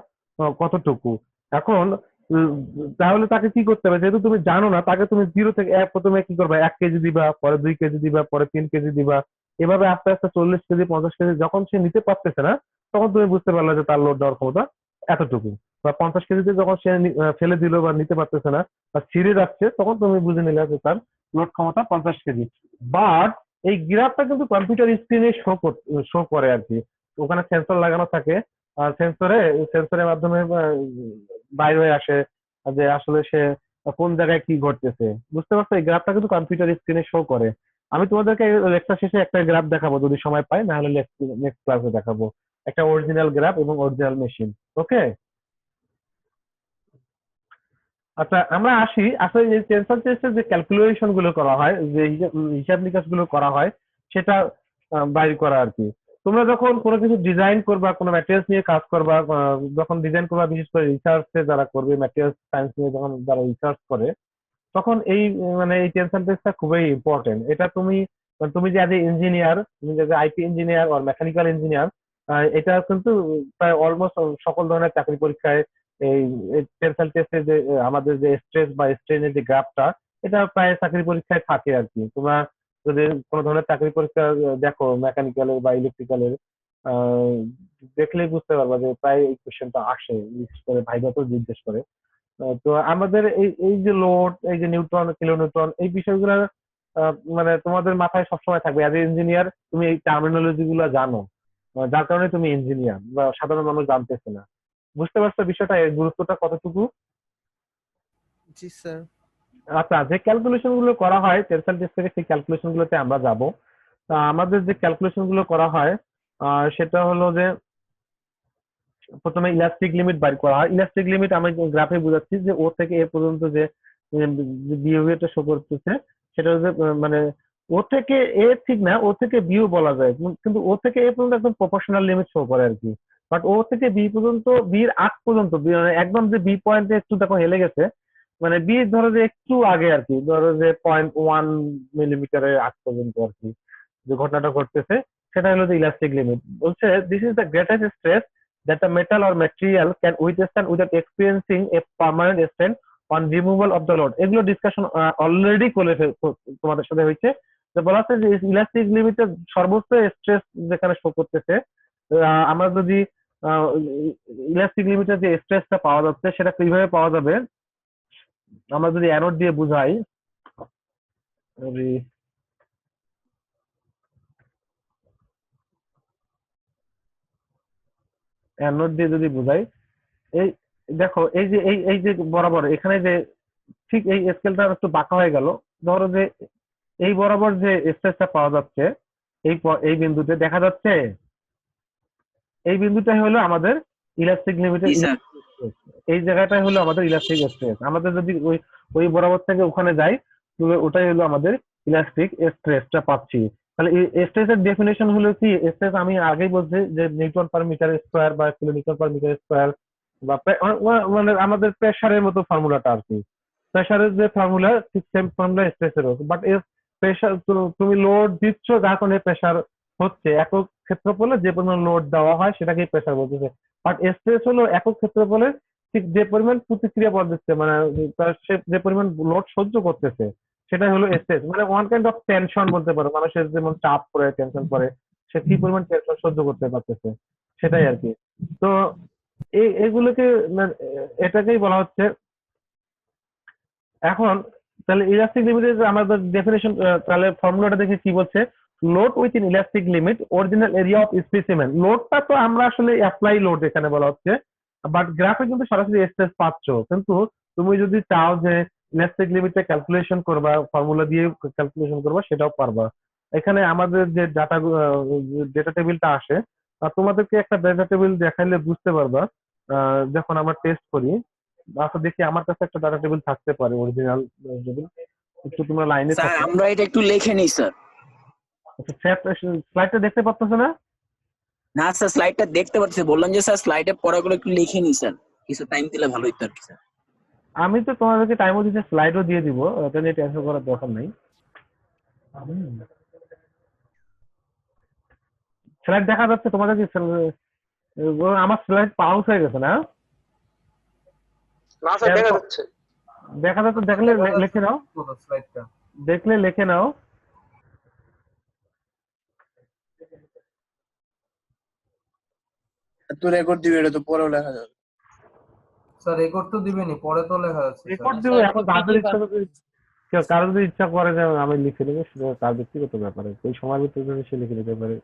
কতটুকু। এখন উম, তাহলে তাকে কি করতে হবে? যেহেতু তুমি জানো না, তাকে তুমি 0 থেকে 1 প্রথমে কি করবে, 1 কেজি দিবা, পরে 2 কেজি দিবা, পরে 3 কেজি দিবা, এভাবে আস্তে আস্তে 40 কেজি 50 কেজি যখন সে নিতে পারতেছে না তখন তুমি বুঝতে পারলে যে তার লোড নেওয়ার ক্ষমতা এতটুকু। বা 50 কেজিতে যখন সে ফেলে দিল বা নিতে পারতেছে না বা ছিঁড়ে যাচ্ছে তখন তুমি বুঝে নিলে যে তার লোড ক্ষমতা 50 কেজি। বাট এই গ্রাফটা কিন্তু কম্পিউটার স্ক্রিনে শো করে আর কি। ওখানে সেন্সর লাগানো থাকে, আর সেন্সরের মাধ্যমে বাইরে হয়ে আসে যে আসলে সে কোন জায়গায় কি ঘটতেছে। বুঝতে পারছো? এই গ্রাফটা কিন্তু কম্পিউটার স্ক্রিনে শো করে। আমি তোমাদেরকে লেকচার শেষে একটা গ্রাফ দেখাবো যদি সময় পাই, না হলে নেক্সট ক্লাসে দেখাবো একটা অরিজিনাল গ্রাফ এবং অরিজিনাল মেশিন। ওকে? আচ্ছা আমরা আসি আসলে যে টেনসর টেস্টের যে ক্যালকুলেশন গুলো করা হয়, যে হিসাব নিকাশ গুলো করা হয় সেটা বাইর করা আর কি। তোমরা যখন কোনো কিছু ডিজাইন করবা, কোনো ম্যাটেরিয়ালস নিয়ে কাজ করবা, যখন ডিজাইন করবা, বিশেষ করে রিসার্চে যারা করবে, ম্যাটেরিয়ালস সায়েন্স নিয়ে যখন যারা রিসার্চ করে, তখন এই মানে এই টেনশন টেস্টটা খুবই ইম্পর্টেন্ট। এটা তুমি তুমি যে অ্যাজ এ ইঞ্জিনিয়ার, তুমি যে IT engineer or mechanical engineer, এটা কিন্তু প্রায় অলমোস্ট সকল ধরনের চাকরি পরীক্ষায় এই টেনশন টেস্টের যে আমাদের যে স্ট্রেস বা স্ট্রেনের যে গ্রাফটা, এটা প্রায় চাকরি পরীক্ষায় থাকে আর কি। তোমরা যদি কোনো ধরনের চাকরি পরীক্ষা দেখো মেকানিক্যালের বা ইলেকট্রিক্যালের, দেখলেই বুঝতে পারবা যে প্রায় এই কোশ্চেনটা আসে, বিশেষ করে ভাইভাতেও জিজ্ঞেস করে। তো আমাদের এই এই যে লোড, এই যে নিউটন, কিলো নিউটন, এই বিষয়গুলো মানে তোমাদের মাথায় সবসময় থাকবে। অ্যাজ এ ইঞ্জিনিয়ার তুমি এই টার্মিনোলজি গুলো জানো, যার কারণে তুমি ইঞ্জিনিয়ার, বা সাধারণ মানুষ জানতেছে না। বুঝতে পারছো বিষয়টা, এর গুরুত্বটা কতটুকু? জি স্যার। আচ্ছা, যে ক্যালকুলেশন গুলো করা হয় টেনশন টেস্ট থেকে, সেই ক্যালকুলেশন গুলোতে আমরা যাব। আমাদের যে ক্যালকুলেশন গুলো করা হয় সেটা হলো যে প্রথমে ইলাস্টিক লিমিট বাইর করা হয়। ইলাস্টিক লিমিট আমি গ্রাফে বোঝাচ্ছি যে ও থেকে এ পর্যন্ত যে বিহেভিয়ারটা শো করতেছে, সেটা হচ্ছে মানে ও থেকে এ ঠিক না, ও থেকে বিও বলা যায়, কিন্তু ও থেকে এ পর্যন্ত একদম প্রপোর্শনাল লিমিট শো করে আর কি। বাট ও থেকে বি পর্যন্ত, বির আগ পর্যন্ত, মানে একদম যে বি পয়েন্টে একটু দেখো হেলে গেছে, মানে বি ধরো যে একটু আগে আর কি, ধরো যে 0.1 মিলিমিটারের আগ পর্যন্ত আর কি যে ঘটনাটা ঘটতেছে, সেটা হলো যে ইলাস্টিক লিমিট। বলছে this is the greatest stress that the metal or material can withstand without experiencing a permanent strain on removal of the load. এগুলো ডিসকাশন অলরেডি করে তোমাদের সাথে হয়েছে। যে বলা হচ্ছে যে ইলাস্টিক লিমিটের সর্বোচ্চ স্ট্রেস যেখানে শো করতেছে, আমরা যদি ইলাস্টিক লিমিটের যে স্ট্রেসটা পাওয়া যাচ্ছে সেটা কিভাবে পাওয়া যাবে, আমরা যদি অ্যানোড দিয়ে বুঝাই, অ্যানোড দিয়ে যদি বুঝাই, এই দেখো এই যে এই যে বরাবর এখানে যে ঠিক এই স্কেলটা একটু বাঁকা হয়ে গেল, ধরো যে এই বরাবর যে স্ট্রেসটা পাওয়া যাচ্ছে, এই বিন্দুতে দেখা যাচ্ছে, এই বিন্দুটাই হলো আমাদের ইলাস্টিক লিমিটের, এই জায়গাটাই হলো আমাদের ইলাস্টিক স্ট্রেস। আমাদের যদি ওই ওই বরাবর থেকে ওখানে যাই, তাহলে ওটাই হলো আমাদের ইলাস্টিক স্ট্রেসটা পাচ্ছি। তাহলে এই স্ট্রেসের ডেফিনেশন হলো কি, স্ট্রেস আমি আগেই বলছি যে নিউটন পার মিটার স্কোয়ার বা kilonewton per metre square, বা মানে আমাদের প্রেসারের মতো ফর্মুলাটা আর কি। প্রেসারের যে ফর্মুলা ঠিক সেম ফর্মুলা স্ট্রেসেরও, বাট এর প্রেসার তুমি লোড দিচ্ছ, যার কারণে প্রেসার হচ্ছে। একক ক্ষেত্রফলে যে পরিমাণ লোড দেওয়া হয় সেটাকেই প্রেসার বলতেছে। বাট স্ট্রেস হলো একক ক্ষেত্রফলে ঠিক যে পরিমাণ প্রতিক্রিয়া পদ দিচ্ছে, মানে সে যে পরিমাণ লোড সহ্য করতেছে, সেটাই হলো স্ট্রেস। মানে ওয়ান কাইন্ড অফ টেনশন বলতে পারো, মানুষের যেমন চাপ পড়ে, টেনশন পড়ে, সে কি পরিমাণ টেনশন সহ্য করতে পারতেছে, সেটাই আর কি। তো এগুলোকে এটাকেই বলা হচ্ছে। এখন তাহলে ইলাস্টিক লিমিটের আমাদের ডেফিনেশন, তাহলে ফর্মুলাটা দেখে কি বলছে, load within elastic limit original area of specimen. লোডটা তো আমরা আসলে অ্যাপ্লাই লোড এখানে বলা হচ্ছে, বাট গ্রাফে কিন্তু সরাসরি স্ট্রেস পাচ্ছ। কিন্তু তুমি যদি চাও যে ইলাস্টিক লিমিটটা ক্যালকুলেশন করবা, ফর্মুলা দিয়ে ক্যালকুলেশন করবা, সেটাও পারবা। এখানে আমাদের যে ডেটা টেবিলটা আসে, তোমাদেরকে একটা ডেটা টেবিল দেখাইলে বুঝতে পারবা যখন আমরা টেস্ট করি। আচ্ছা দেখি, আমার কাছে একটা ডাটা টেবিল থাকতে পারে, অরিজিনাল টেবিল। একটু তোমরা লাইনে স্যার থাকো। আমরা এটা একটু লিখে নিই স্যার। আচ্ছা, স্লাইডটা দেখতে পাচ্ছ না? না স্যার, স্লাইডটা দেখতে পাচ্ছি, বললাম যে স্যার স্লাইডে পড়াগুলো একটু লিখে নিই স্যার, কিছু টাইম দিলে ভালো হতো আর কি স্যার। আমি তো তোমাদেরকে টাইমও দিতে, স্লাইডও দিয়ে দিব, এটা নিয়ে টেনশন করার দরকার নেই। স্লাইড দেখা যাচ্ছে তোমাদের কি? আমার স্লাইড পাউস হয়ে গেছে না? না স্যার দেখা যাচ্ছে। দেখা যাচ্ছে, দেখলে লিখে নাও, দেখলে লিখে নাও। তো রেকর্ড দিবে, এটা তো পরেও লেখা যাবে। স্যার রেকর্ড তো দিবেনি, পরে তো লেখা আছে। রেকর্ড দিব এখন, যাদের ইচ্ছা, কারো যদি ইচ্ছা করে যে আমি লিখে নেবো, সেটা তার ব্যক্তিগত ব্যাপারে, ওই সময়ের ভিতরে যদি সে লিখে নিতে পারে।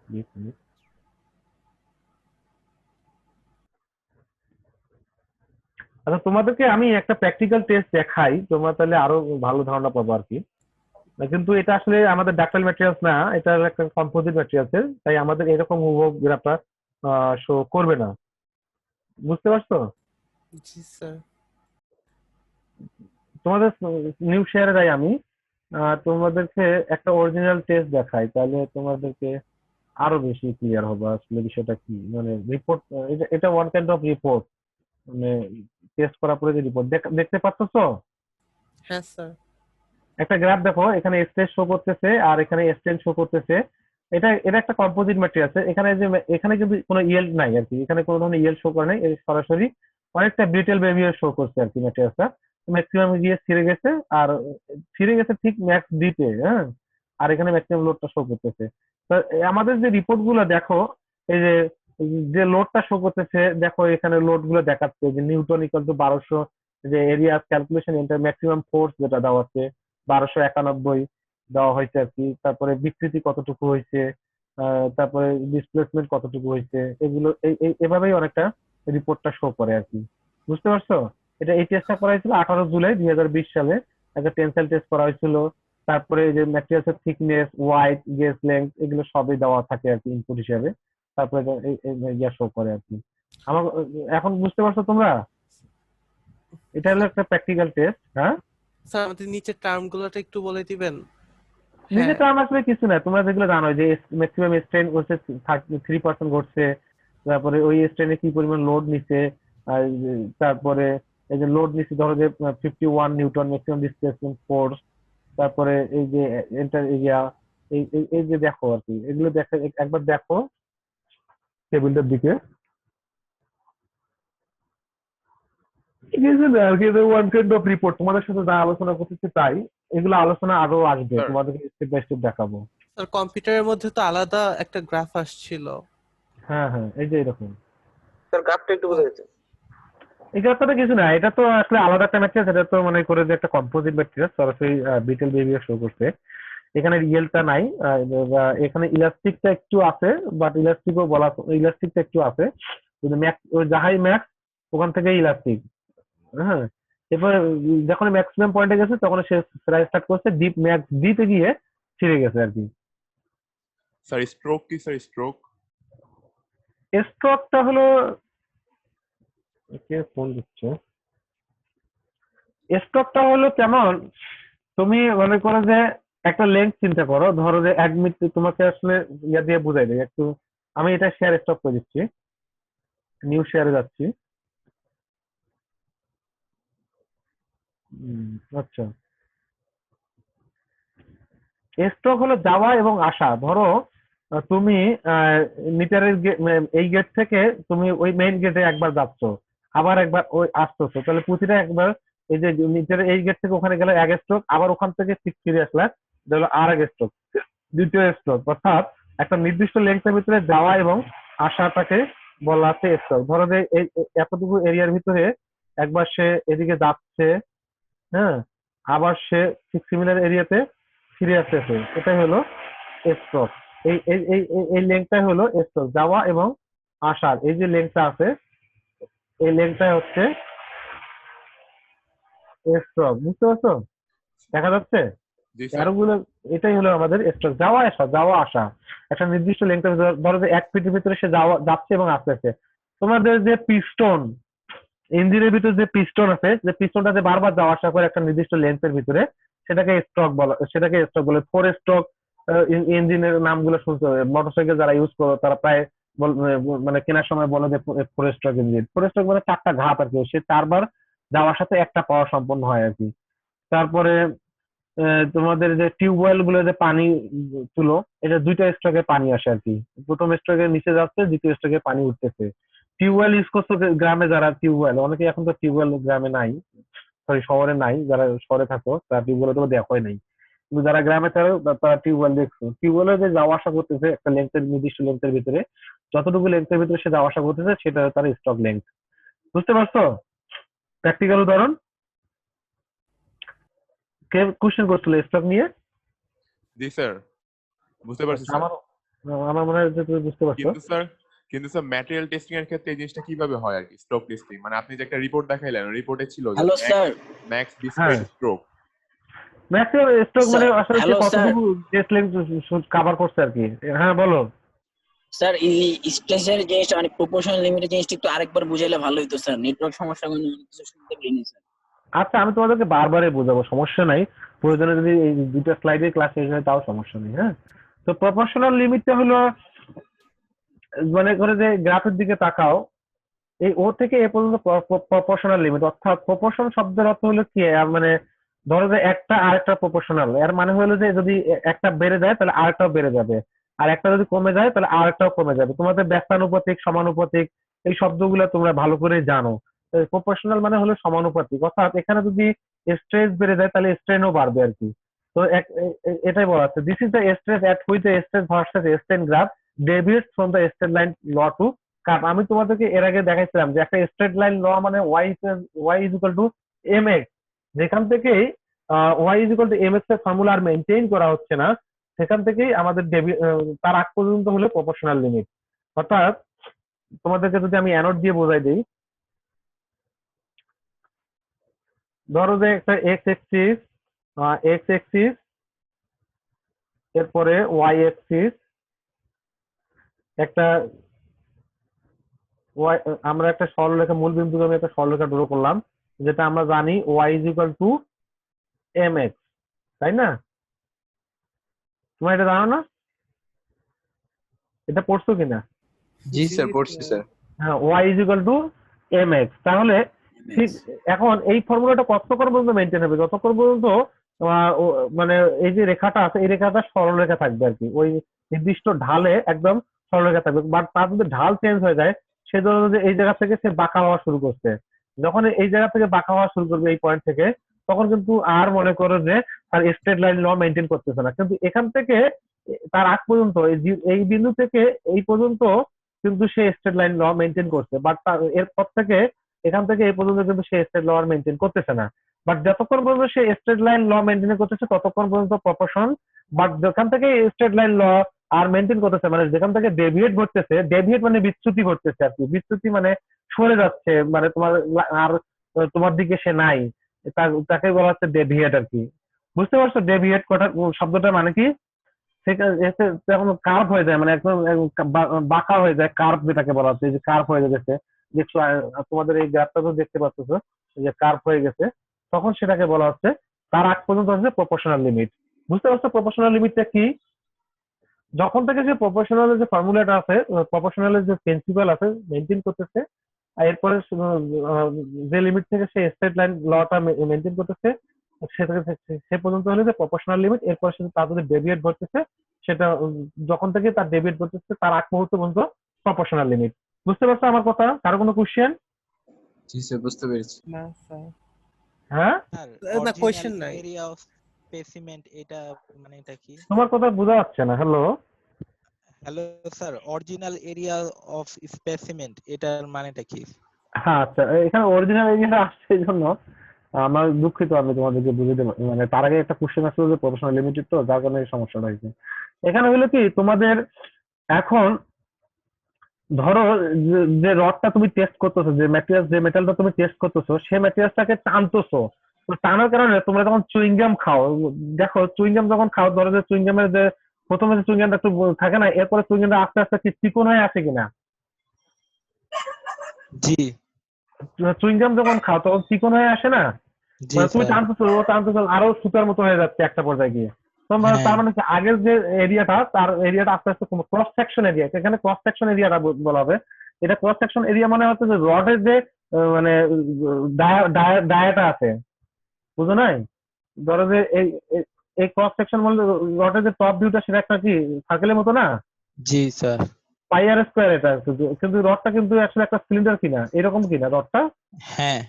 আচ্ছা, তোমাদেরকে আমি একটা প্র্যাকটিক্যাল টেস্ট দেখাই, তোমরা তাহলে আরো ভালো ধারণা পাবো আর কি। কিন্তু এটা আসলে আমাদের ডাক্তারি ম্যাটেরিয়ালস না, এটা একটা কম্পোজিট ম্যাটেরিয়ালস, তাই আমাদের এরকম হুবহু গ্রাফটা শো করবে না। বুঝতে পারছো? জি স্যার। তোমাদের নিউ শেয়ারে যাই আমি, তোমাদেরকে একটা অরিজিনাল টেস্ট দেখাই, তাহলে তোমাদেরকে আরো বেশি ক্লিয়ার হবে আসলে বিষয়টা কি, মানে রিপোর্ট, এটা ওয়ান কাইন্ড অফ রিপোর্ট, মানে টেস্ট করার পরে যে রিপোর্ট দেখতে পাচ্ছ তো? হ্যাঁ স্যার। একটা গ্রাফ দেখো, এখানে স্ট্রেস শো করতেছে আর এখানে স্ট্রেন শো করতেছে। এটা একটা কম্পোজিট ম্যাটেরিয়াল আছে। এখানে কিন্তু কোনো ইয়েল্ড নাই আর কি, এখানে কোনো ধরনের ইয়েল্ড শো করে নাই, সরাসরি অনেকটা ব্রিটেল বিহেভিয়ার শো করছে আর কি ম্যাটেরিয়ালটা। ম্যাক্সিমাম গিয়ে ছিঁড়ে গেছে, আর ছিঁড়ে গেছে ঠিক ম্যাক্স ডিপে, হ্যাঁ, আর এখানে ম্যাক্সিমাম লোডটা শো করতেছে। তো আমাদের যে রিপোর্ট গুলো দেখো, এই যে লোডটা শো করতেছে, দেখো এখানে লোড গুলো দেখাচ্ছে যে নিউটন ইকুয়াল টু 1200, যে area calculation inter maximum force যেটা দেওয়া আছে 1291 দেওয়া হয়েছে আর কি। তারপরে বিকৃতি কতটুকু হয়েছে, তারপরে ডিসপ্লেসমেন্ট কতটুকু হয়েছে, এগুলো এভাবেই অনেকটা রিপোর্টটা শো করে আর কি। বুঝতে পারছো? এই টেস্টটা করা হয়েছিল 18 জুলাই 2020 সালে, একটা টেনসাইল টেস্ট করা হয়েছিল। তারপরে এই যে ম্যাটেরিয়ালসের থিকনেস, ওয়াইড, গেজ লেংথ, এগুলো সবই দেওয়া থাকে আর কি ইনপুট হিসাবে। তারপরে ইয়া শো করে আর কি। আমার এখন বুঝতে পারছো তোমরা? এটা হলো একটা প্র্যাকটিক্যাল টেস্ট। হ্যাঁ স্যার আমাদের নিচের টার্মগুলোটা একটু বলে দিবেন? নিজে হ্যাঁ টার্ম আসলে কিছু না, তোমরা যেগুলো জানো যে ম্যাক্সিমাম স্ট্রেন হচ্ছে 3% ঘটছে, তারপরে ওই স্ট্রেনে কি পরিমাণ লোড নিছে, আর তারপরে এই যে লোড নিচ্ছে ধরো যে 51 নিউটন ম্যাক্সিমাম ডিসপ্লেসমেন্ট ফোর্স, তারপরে এই যে এন্টার এরিয়া, এই যে দেখো আর কি, এগুলো দেখো, একবার দেখো টেবিলটার দিকে। ওয়ান কাইন্ড অফ রিপোর্ট তোমাদের সাথে যা আলোচনা করতেছি তাই, এগুলো আলোচনা আরো আসবে, স্যার তোমাদেরকে স্টেপ বাই স্টেপ দেখাবো। স্যার, কম্পিউটারের মধ্যে তো আলাদা একটা গ্রাফ আসছিল। হ্যাঁ হ্যাঁ, এই যে এরকম। স্যার গ্রাফটা একটু বোঝা যাচ্ছে। এই গ্রাফটা কিছু না, এটা তো আসলে আলাদা একটা ম্যাটেরিয়াল, এটা তো মনে করে যে একটা কম্পোজিট ম্যাটেরিয়াল, সরাসরি বিটেল বিহেভিয়ার শো করছে। এখানে রিয়েলটা নাই, এখানে ইলাস্টিকটা একটু আছে, বাট ইলাস্টিকও বলা, ইলাস্টিকটা একটু আছে, কিন্তু যাহাই ম্যাক্স ওখান থেকে ইলাস্টিক। হ্যাঁ, এরপর যখন ম্যাক্সিমাম পয়েন্টে গেছে তখন সে স্টার্ট করছে ডিপ, ম্যাক্স ডিপে গিয়ে ছিঁড়ে গেছে আর কি। স্যার স্ট্রোক কি স্যার? স্ট্রোক স্ট্রোকটা হলো, কে ফোন দিচ্ছে, স্ট্রোকটা হলো কেমন, তুমি মনে করো যে একটা লেন্থ চিন্তা করো, ধরো যে 1 মিনিট, তোমাকে আসলে ইয়া দিয়ে বুঝাই দেয় একটু। আমি এটা শেয়ার স্টপ করে দিচ্ছি, নিউ শেয়ারে যাচ্ছি। আচ্ছা, স্ট্রোক হলো যাওয়া এবং আসা। ধরো তুমি মিটারের এই গেট থেকে তুমি ওই মেইন গেটে একবার যাচ্ছ, আবার একবার ওই আসতেছো, তাহলে প্রতিটা একবার এই যে মিটারের এই গেট থেকে ওখানে গেলে 1 স্ট্রোক, আবার ওখান থেকে ঠিক ফিরে আসলে এটা হলো আর 1 স্ট্রোক, দ্বিতীয় স্ট্রোক। অর্থাৎ একটা নির্দিষ্ট লেন্থের ভিতরে যাওয়া এবং আসাটাকে বলা আছে স্ট্রোক। ধরো যে এই এতটুকু এরিয়ার ভিতরে একবার সে এদিকে যাচ্ছে, হ্যাঁ, আবার সে ঠিক সিমিলার এরিয়াতে ফিরে আসতেছে, এটাই হলো স্ট্রোক। এই এই এই এই লেন্থটাই হলো স্ট্রোক, যাওয়া এবং আসার এই যে লেন্থটা আছে, এই লেন্থটাই হচ্ছে স্ট্রোক। বুঝতে পারছো? দেখা যাচ্ছে জি স্যার। অ্যারোগুলো, এটাই হলো আমাদের স্ট্রোক, যাওয়া আসা, যাওয়া আসা একটা নির্দিষ্ট লেন্থের ভিতরে। ধরো যে 1 ফিটের ভিতরে সে যাচ্ছে এবং আসতেছে। তোমাদের যে পিস্টন, ইঞ্জিনের ভিতরে যে পিস্টন আছে, যে পিস্টনটা যে বারবার যাওয়া আসা করে একটা নির্দিষ্ট লেন্থের ভিতরে, সেটাকে স্ট্রোক বলা, সেটাকে স্ট্রোক বলে। 4 স্ট্রোক ইঞ্জিনের নামগুলো শুনতে হবে, মোটরসাইকেল যারা ইউজ করো তারা প্রায় মানে কেনার সময় বলে যে 4 স্ট্রোক ইঞ্জিন। 4 স্ট্রোক মানে 4টা ঘাত আর কি, সে 4বার যাওয়ার সাথে একটা পাওয়া সম্পন্ন হয় আর কি। তারপরে তোমাদের যে টিউবওয়েল গুলো যে পানি তুলো, এটা 2টা স্ট্রোকে পানি আসে আর কি। প্রথম স্ট্রোকের নিচে যাচ্ছে, দ্বিতীয় স্ট্রোকে পানি উঠতেছে। টিউবওয়েল ইউজ করছো গ্রামে, যারা টিউবওয়েল, অনেকে এখন তো টিউবওয়েল গ্রামে নাই, সরি শহরে নাই, যারা শহরে থাকো তারা টিউবওয়েল তো দেখোই নাই, কিন্তু যারা গ্রামে থাকো তারা টিউবওয়েল দেখছো। টিউবওয়েলে যে যাওয়া আসা করতেছে একটা লেন্থের, নির্দিষ্ট লেন্থের ভিতরে, যতটুকু লেন্থের ভিতরে সে যাওয়া আসা করতেছে সেটা তার স্ট্রোক লেন্থ। বুঝতে পারছো? প্র্যাকটিক্যাল উদাহরণ। কে কোশ্চেন করছিল স্ট্রোক নিয়ে? জি স্যার, বুঝতে পারছি স্যার। আমার আমার মনে হয় যে তুমি বুঝতে পারছো। কিন্তু স্যার ম্যাটেরিয়াল টেস্টিং এর ক্ষেত্রে এই জিনিসটা কিভাবে হয় আর কি? স্ট্রোক টেস্টিং মানে আপনি যে একটা রিপোর্ট দেখাইলেন, রিপোর্টে ছিল যে hello sir. Max display stroke, maximum stroke মানে আসলে সে হ্যালো স্যার। কতটুকু টেস্ট লেন্থ কভার করছে আর কি। হ্যাঁ বলো। স্যার এই স্পেসের জিনিসটা মানে প্রপোর্শনাল লিমিটের জিনিসটা একটু আরেকবার বুঝাইলে ভালো হতো স্যার, নেটওয়ার্ক সমস্যা কারণে অনেক কিছু শুনতে পারিনি স্যার। আচ্ছা, আমি তোমাদেরকে বারবারই বোঝাবো, সমস্যা নাই। প্রয়োজনে যদি এই 2টা স্লাইডের ক্লাস শেষ হয় তাও সমস্যা নেই। হ্যাঁ, তো প্রপোর্শনাল লিমিটটা হলো মনে করে যে গ্রাফের দিকে তাকাও, এই ও থেকে এ পর্যন্ত প্রপোর্শনাল লিমিট, অর্থাৎ প্রপোর্শন শব্দের অর্থ হলো কি মানে ধরো যে একটা আরেকটা প্রপোর্শনাল, এর মানে হলো যে যদি একটা বেড়ে যায় তাহলে আরেকটাও বেড়ে যাবে, আর একটা যদি কমে যায় তাহলে আরেকটাও কমে যাবে। তোমাদের ব্যস্তানুপাতিক, সমানুপাতিক এই শব্দগুলো তোমরা ভালো করে জানো। প্রপোর্শনাল মানে হলো সমানুপাতিক, অর্থাৎ এখানে যদি স্ট্রেস বেড়ে যায় তাহলে স্ট্রেনও বাড়বে আর কি। তো এটাই বলা হচ্ছে, this is the stress at which the stress versus strain graph deviates from the straight line law to curve. আমি তোমাদেরকে এর আগে দেখাইছিলাম যে একটা স্ট্রেট লাইন ল মানে y is equal to m x, যেখান থেকেই y is equal to m x এর ফর্মুলা আর মেনটেন করা হচ্ছে না, সেখান থেকেই আমাদের তার আগ পর্যন্ত হলো প্রপোর্শনাল লিমিট। অর্থাৎ তোমাদেরকে যদি আমি অ্যানোড দিয়ে বোঝাই দিই, ধরো যে একটা এক্স এক্সিস, এরপরে ওয়াই এক্সিস, একটা আমরা একটা সরলরেখা, মূল বিন্দুকে আমি একটা সরলরেখা ড্র করলাম, যেটা আমরা জানি y is equal to m x, তাই না? তোমরা এটা জানো না? এটা পড়ছো কিনা? জি স্যার, পড়ছি স্যার। হ্যাঁ, y is equal to m x. তাহলে ঠিক এখন এই ফর্মুলাটা কতক্ষণ পর্যন্ত মেনটেন হবে? যতক্ষণ পর্যন্ত মানে এই যে রেখাটা আছে এই রেখাটা সরলরেখা থাকবে আর কি, ওই নির্দিষ্ট ঢালে একদম সরলরেখা থাকবে। বাট তার যদি ঢাল চেঞ্জ হয়ে যায়, সে ধরো যে এই জায়গা থেকে সে বাঁকা হওয়া শুরু করছে, যখন এই জায়গা থেকে বাঁকা হওয়া শুরু করবে এই পয়েন্ট থেকে, তখন কিন্তু আর মনে করো যে তার স্ট্রেট লাইন ল মেনটেন করতেছে না। কিন্তু এখান থেকে তার আগ পর্যন্ত এই বিন্দু থেকে এই পর্যন্ত কিন্তু সে স্ট্রেট লাইন ল মেনটেন করছে, বাট এরপর থেকে এখান থেকে এই পর্যন্ত কিন্তু সে স্ট্রেট ল আর মেনটেন করতেছে না। বাট যতক্ষণ পর্যন্ত সে স্ট্রেট লাইন ল মেনটেন করতেছে ততক্ষণ পর্যন্ত প্রপোর্শন, বাট যেখান থেকে স্ট্রেট লাইন ল আর মেনটেন করতেছে, মানে যেখান থেকে ডেভিয়েট ঘটতেছে, ডেভিয়েট মানে বিচ্যুতি ঘটতেছে আর কি, বিচ্যুতি মানে সরে যাচ্ছে, মানে তোমার আর তোমার দিকে সে নাই, তাকে বলা হচ্ছে ডেভিয়েট আর কি। বুঝতে পারছো ডেভিয়েট কথা শব্দটা মানে কি? যখন কার্ভ হয়ে যায়, মানে একদম বাঁকা হয়ে যায়, কার্ভ যেটাকে বলা হচ্ছে, যে কার্ভ হয়ে গেছে, দেখছো তোমাদের এই গ্রাফটা তো দেখতে পাচ্ছ যে কার্ভ হয়ে গেছে, তখন সেটাকে বলা হচ্ছে তার আগ পর্যন্ত হচ্ছে প্রপোর্শনাল লিমিট। বুঝতে পারছো প্রপোর্শনাল লিমিটটা কি? যখন থেকে যে প্রপোর্শনালের যে ফর্মুলাটা আছে, প্রপোর্শনালের যে প্রিন্সিপাল আছে মেনটেন করতেছে, আর এরপরে যে লিমিট থেকে সে স্ট্রেট লাইন লটা মেনটেন করতেছে, সে পর্যন্ত হলে যে প্রপোর্শনাল লিমিট, এরপর সে তার যদি ডেভিয়েট ঘটতেছে, সেটা যখন থেকে তার ডেভিয়েট ঘটতেছে তার আগ মুহূর্ত পর্যন্ত প্রপোর্শনাল লিমিট। বুঝতে পারছো আমার কথা? কারো কোনো কোশ্চেন? জি স্যার, বুঝতে পেরেছি। না স্যার, হ্যাঁ, না কোশ্চেন নাই। এরিয়া অফ স্পেসিমেন্ট এটা মানে এটা কি? তোমার কথা বোঝা যাচ্ছে না। Hello hello sir, original area of specimen এটার মানেটা কি? হ্যাঁ, আচ্ছা, এখানে অরিজিনাল এরিয়া আসছে এই জন্য আমার দুঃখিত, আমি তোমাদেরকে বুঝতে মানে তার আগে একটা কোশ্চেন আসলো যে প্রফেশনাল লিমিটেড, তো যার কারণে এই সমস্যাটা হয়েছে। এখানে হলো কি, তোমাদের এখন ধরো যে রডটা তুমি টেস্ট করতেছো, যে মেটালটা তুমি টেস্ট করতেছো, সে ম্যাটেরিয়ালটাকে টানতেছো, তো টানার কারণে তোমরা যখন চুইংগাম খাও, দেখো চুইংগাম যখন খাও, ধরো যে চুইংগামের যে প্রথমে যে চুইংগামটা একটু থাকে না, এরপরে চুইংগামটা আস্তে আস্তে কি চিকন হয়ে আসে কিনা? জি চুইংগাম যখন খাও তখন চিকন হয়ে আসে না? জি মানে তুমি স্যার। টানতেছো আরো সুতার মতো হয়ে যাচ্ছে একটা পর্যায়ে গিয়ে। হ্যাঁ। তার মানে আগের যে এরিয়াটা, তার এরিয়াটা আস্তে আস্তে ক্রস সেকশন এরিয়া, এখানে ক্রস সেকশন এরিয়াটা বলা হবে। এটা ক্রস সেকশন এরিয়া মানে হচ্ছে যে রডের যে মানে ডায়াটা আছে, বুঝো নাই? ধরো যে এই ক্রস সেকশন বলতে রডের যে টপ ভিউটা, সেটা একটা কি সার্কেলের মতো না? জি স্যার। পাই আর স্কোয়ার এটা, কিন্তু রডটা কিন্তু আসলে একটা সিলিন্ডার কিনা, এরকম কিনা রডটা? হ্যাঁ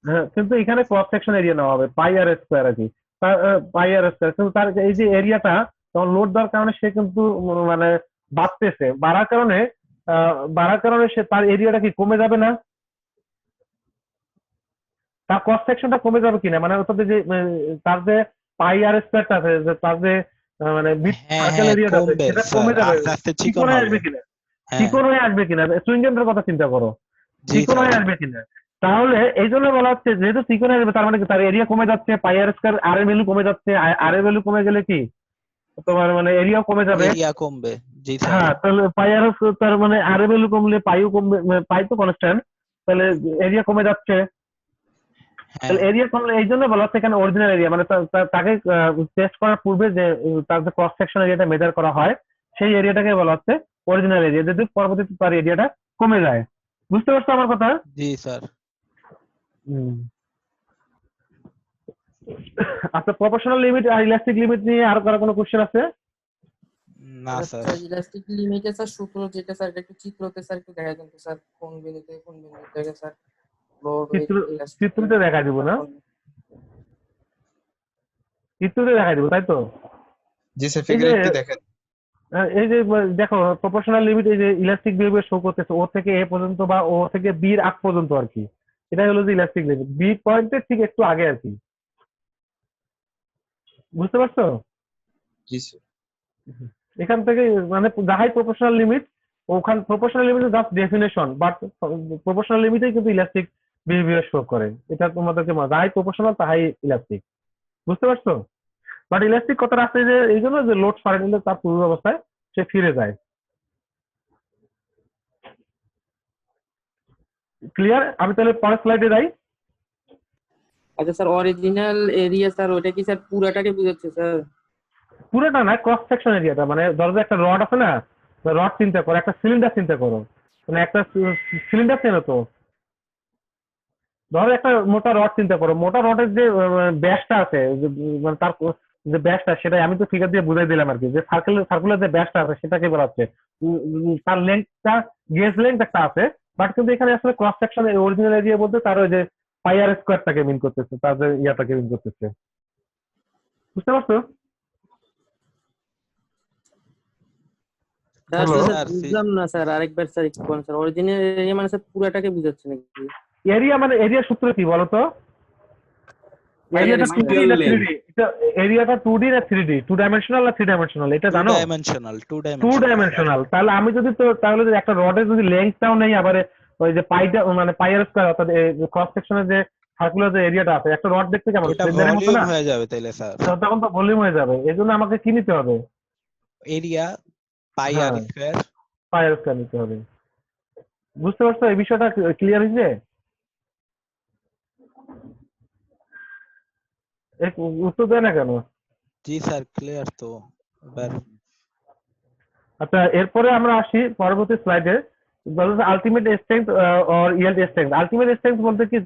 হ্যাঁ, কিন্তু এখানে ক্রস সেকশন এরিয়া নেওয়া হবে পাই আর স্কোয়ার আর কি, পাই আর স্কোয়ার। কিন্তু তার এই যে এরিয়াটা তখন লোড দেওয়ার কারণে সে কিন্তু মানে বাড়তেছে, বাড়ার কারণে সে তার এরিয়াটা কি কমে যাবে না? তার ক্রস সেকশনটা কমে যাবে কিনা, মানে ওটাতে যে তার যে পাই আর স্কোয়ারটা আছে, যে তার যে মানে সার্কেল এরিয়াটা আছে, সেটা কমে যাবে, চিকন হয়ে আসবে কিনা? চিকন হয়ে আসবে কিনা? চুইংগামের কথা চিন্তা করো, চিকন হয়ে আসবে কিনা? তাহলে এই জন্য বলা হচ্ছে যেহেতু চিকন হয়ে যাবে, তার মানে কি তার এরিয়া কমে যাচ্ছে, পাই আর স্কয়ার আর এর ভ্যালু কমে যাচ্ছে, আর এর ভ্যালু কমে গেলে কি তোমার মানে এরিয়াও কমে যাবে। এরিয়া কমবে। জি স্যার। হ্যাঁ, তাহলে পাই আর তার মানে আর এর ভ্যালু কমলে পাইও কমবে, পাই তো কনস্ট্যান্ট, তাহলে এরিয়া কমে যাচ্ছে। তাহলে এরিয়া কমলে এই জন্য বলা হচ্ছে এখানে অরিজিনাল এরিয়া, মানে তাকে টেস্ট করার পূর্বে যে তার যে ক্রস সেকশন এরিয়াটা মেজার করা হয়, সেই এরিয়াটাকে বলা হচ্ছে অরিজিনাল এরিয়া, যদি পরবর্তীতে তার এরিয়াটা কমে যায়। বুঝতে পারছো আমার কথা? জি স্যার। হুম। আচ্ছা, প্রপোর্শনাল লিমিট আর ইলাস্টিক লিমিট নিয়ে আর কারো কোনো কোশ্চেন আছে? না স্যার। ইলাস্টিক লিমিটে স্যার সূত্র যেটা স্যার এটা একটু চিত্রতে স্যার একটু দেখা দেন তো স্যার, কোন বিন্দুতে কোন বিন্দু থেকে স্যার লোড চিত্রতে দেখা দিব না? চিত্রতে দেখা দিব, তাই তো? জি স্যার, এই ফিগার যে একটু দেখেন। এই যে দেখো প্রপোর্শনাল লিমিট, এই যে ইলাস্টিক বিহেভিয়ার শো করতেছে ও থেকে এ পর্যন্ত বা ও থেকে বি এর আগ পর্যন্ত আর কি। এটা হলো যে ইলাস্টিক লিমিট, বি পয়েন্টের ঠিক একটু আগে আর কি। বুঝতে পারছো? জি স্যার। এখান থেকে মানে যাহাই প্রপোর্শনাল লিমিট, ওখান proportional limit just definition, but proportional লিমিটেই কিন্তু ইলাস্টিক বিহেভিয়ার শো করে। এটা তোমাদেরকে যাহাই প্রপোর্শনাল তাহাই ইলাস্টিক। বুঝতে পারছো? বাট ইলাস্টিক কত রাস্তা যে এই জন্য যে লোড সরে নিলে তার পূর্ব অবস্থায় সে ফিরে যায়। ক্লিয়ার? আমি তাহলে পরের স্লাইডে যাই। আচ্ছা স্যার, অরিজিনাল এরিয়া স্যার ওটা কি স্যার পুরাটাকে বুঝাচ্ছে স্যার? পুরোটা না, ক্রস সেকশন এরিয়াটা, মানে ধরো যে একটা রড আছে না, রড চিন্তা করো, একটা সিলিন্ডার চিন্তা করো, মানে একটা সিলিন্ডার চেনো তো? ধরো একটা মোটা রড চিন্তা করো, মোটা রডের যে ব্যাসটা আছে, মানে তার যে ব্যাসটা, সেটাই আমি তো ফিগার দিয়ে বুঝাই দিলাম আর কি, যে সার্কুলার যে ব্যাসটা আছে সেটাকে বলা হচ্ছে। তার লেন্থটা, গেজ লেন্থ একটা আছে, বাট কিন্তু এখানে আসলে ক্রস সেকশন অরিজিনাল এরিয়া বলতে তার ওই যে পাই আর স্কোয়ারটাকে মিন করতেছে, তার যে ইয়াটাকে মিন করতেছে। বুঝতে পারছো? স্যার হ্যালো, স্যার বুঝলাম না স্যার, আরেকবার স্যার একটু বলেন স্যার। অরিজিনাল এরিয়া মানে স্যার পুরাটাকে বুঝাচ্ছে নাকি? এরিয়া মানে এরিয়ার সূত্র কি বলতো? এরিয়াটা 2D না 3D? এরিয়াটা 2D না 3D, 2 ডাইমেনশনাল না 3 ডাইমেনশনাল, এটা জানো? 2 ডাইমেনশনাল। তাহলে আমি যদি তো তাহলে যদি একটা রডের যদি লেন্থটাও নেই, আবার ওই যে পাইটা মানে পাইয়ার স্কয়ার অর্থাৎ ক্রস সেকশনের যে সার্কুলার যে এরিয়াটা আছে, একটা রড দেখতে কেমন? এটা সিলিন্ডারের মতো ভলিউম না? হয়ে যাবে তাইলে স্যার। তখন তো ভলিউম হয়ে যাবে। এজন্য আমাকে কি নিতে হবে? এরিয়া পাই আর হ্যাঁ, স্কয়ার। পাইয়ার স্কয়ার নিতে হবে। বুঝতে পারছো? এই বিষয়টা ক্লিয়ার হয়েছে? উত্তর দেয় না কেন? জি স্যার, ক্লিয়ার তো এবার। আচ্ছা, এরপরে আমরা আসি পরবর্তী স্লাইডে, ultimate strength or yield strength. Ultimate strength বলতে কি,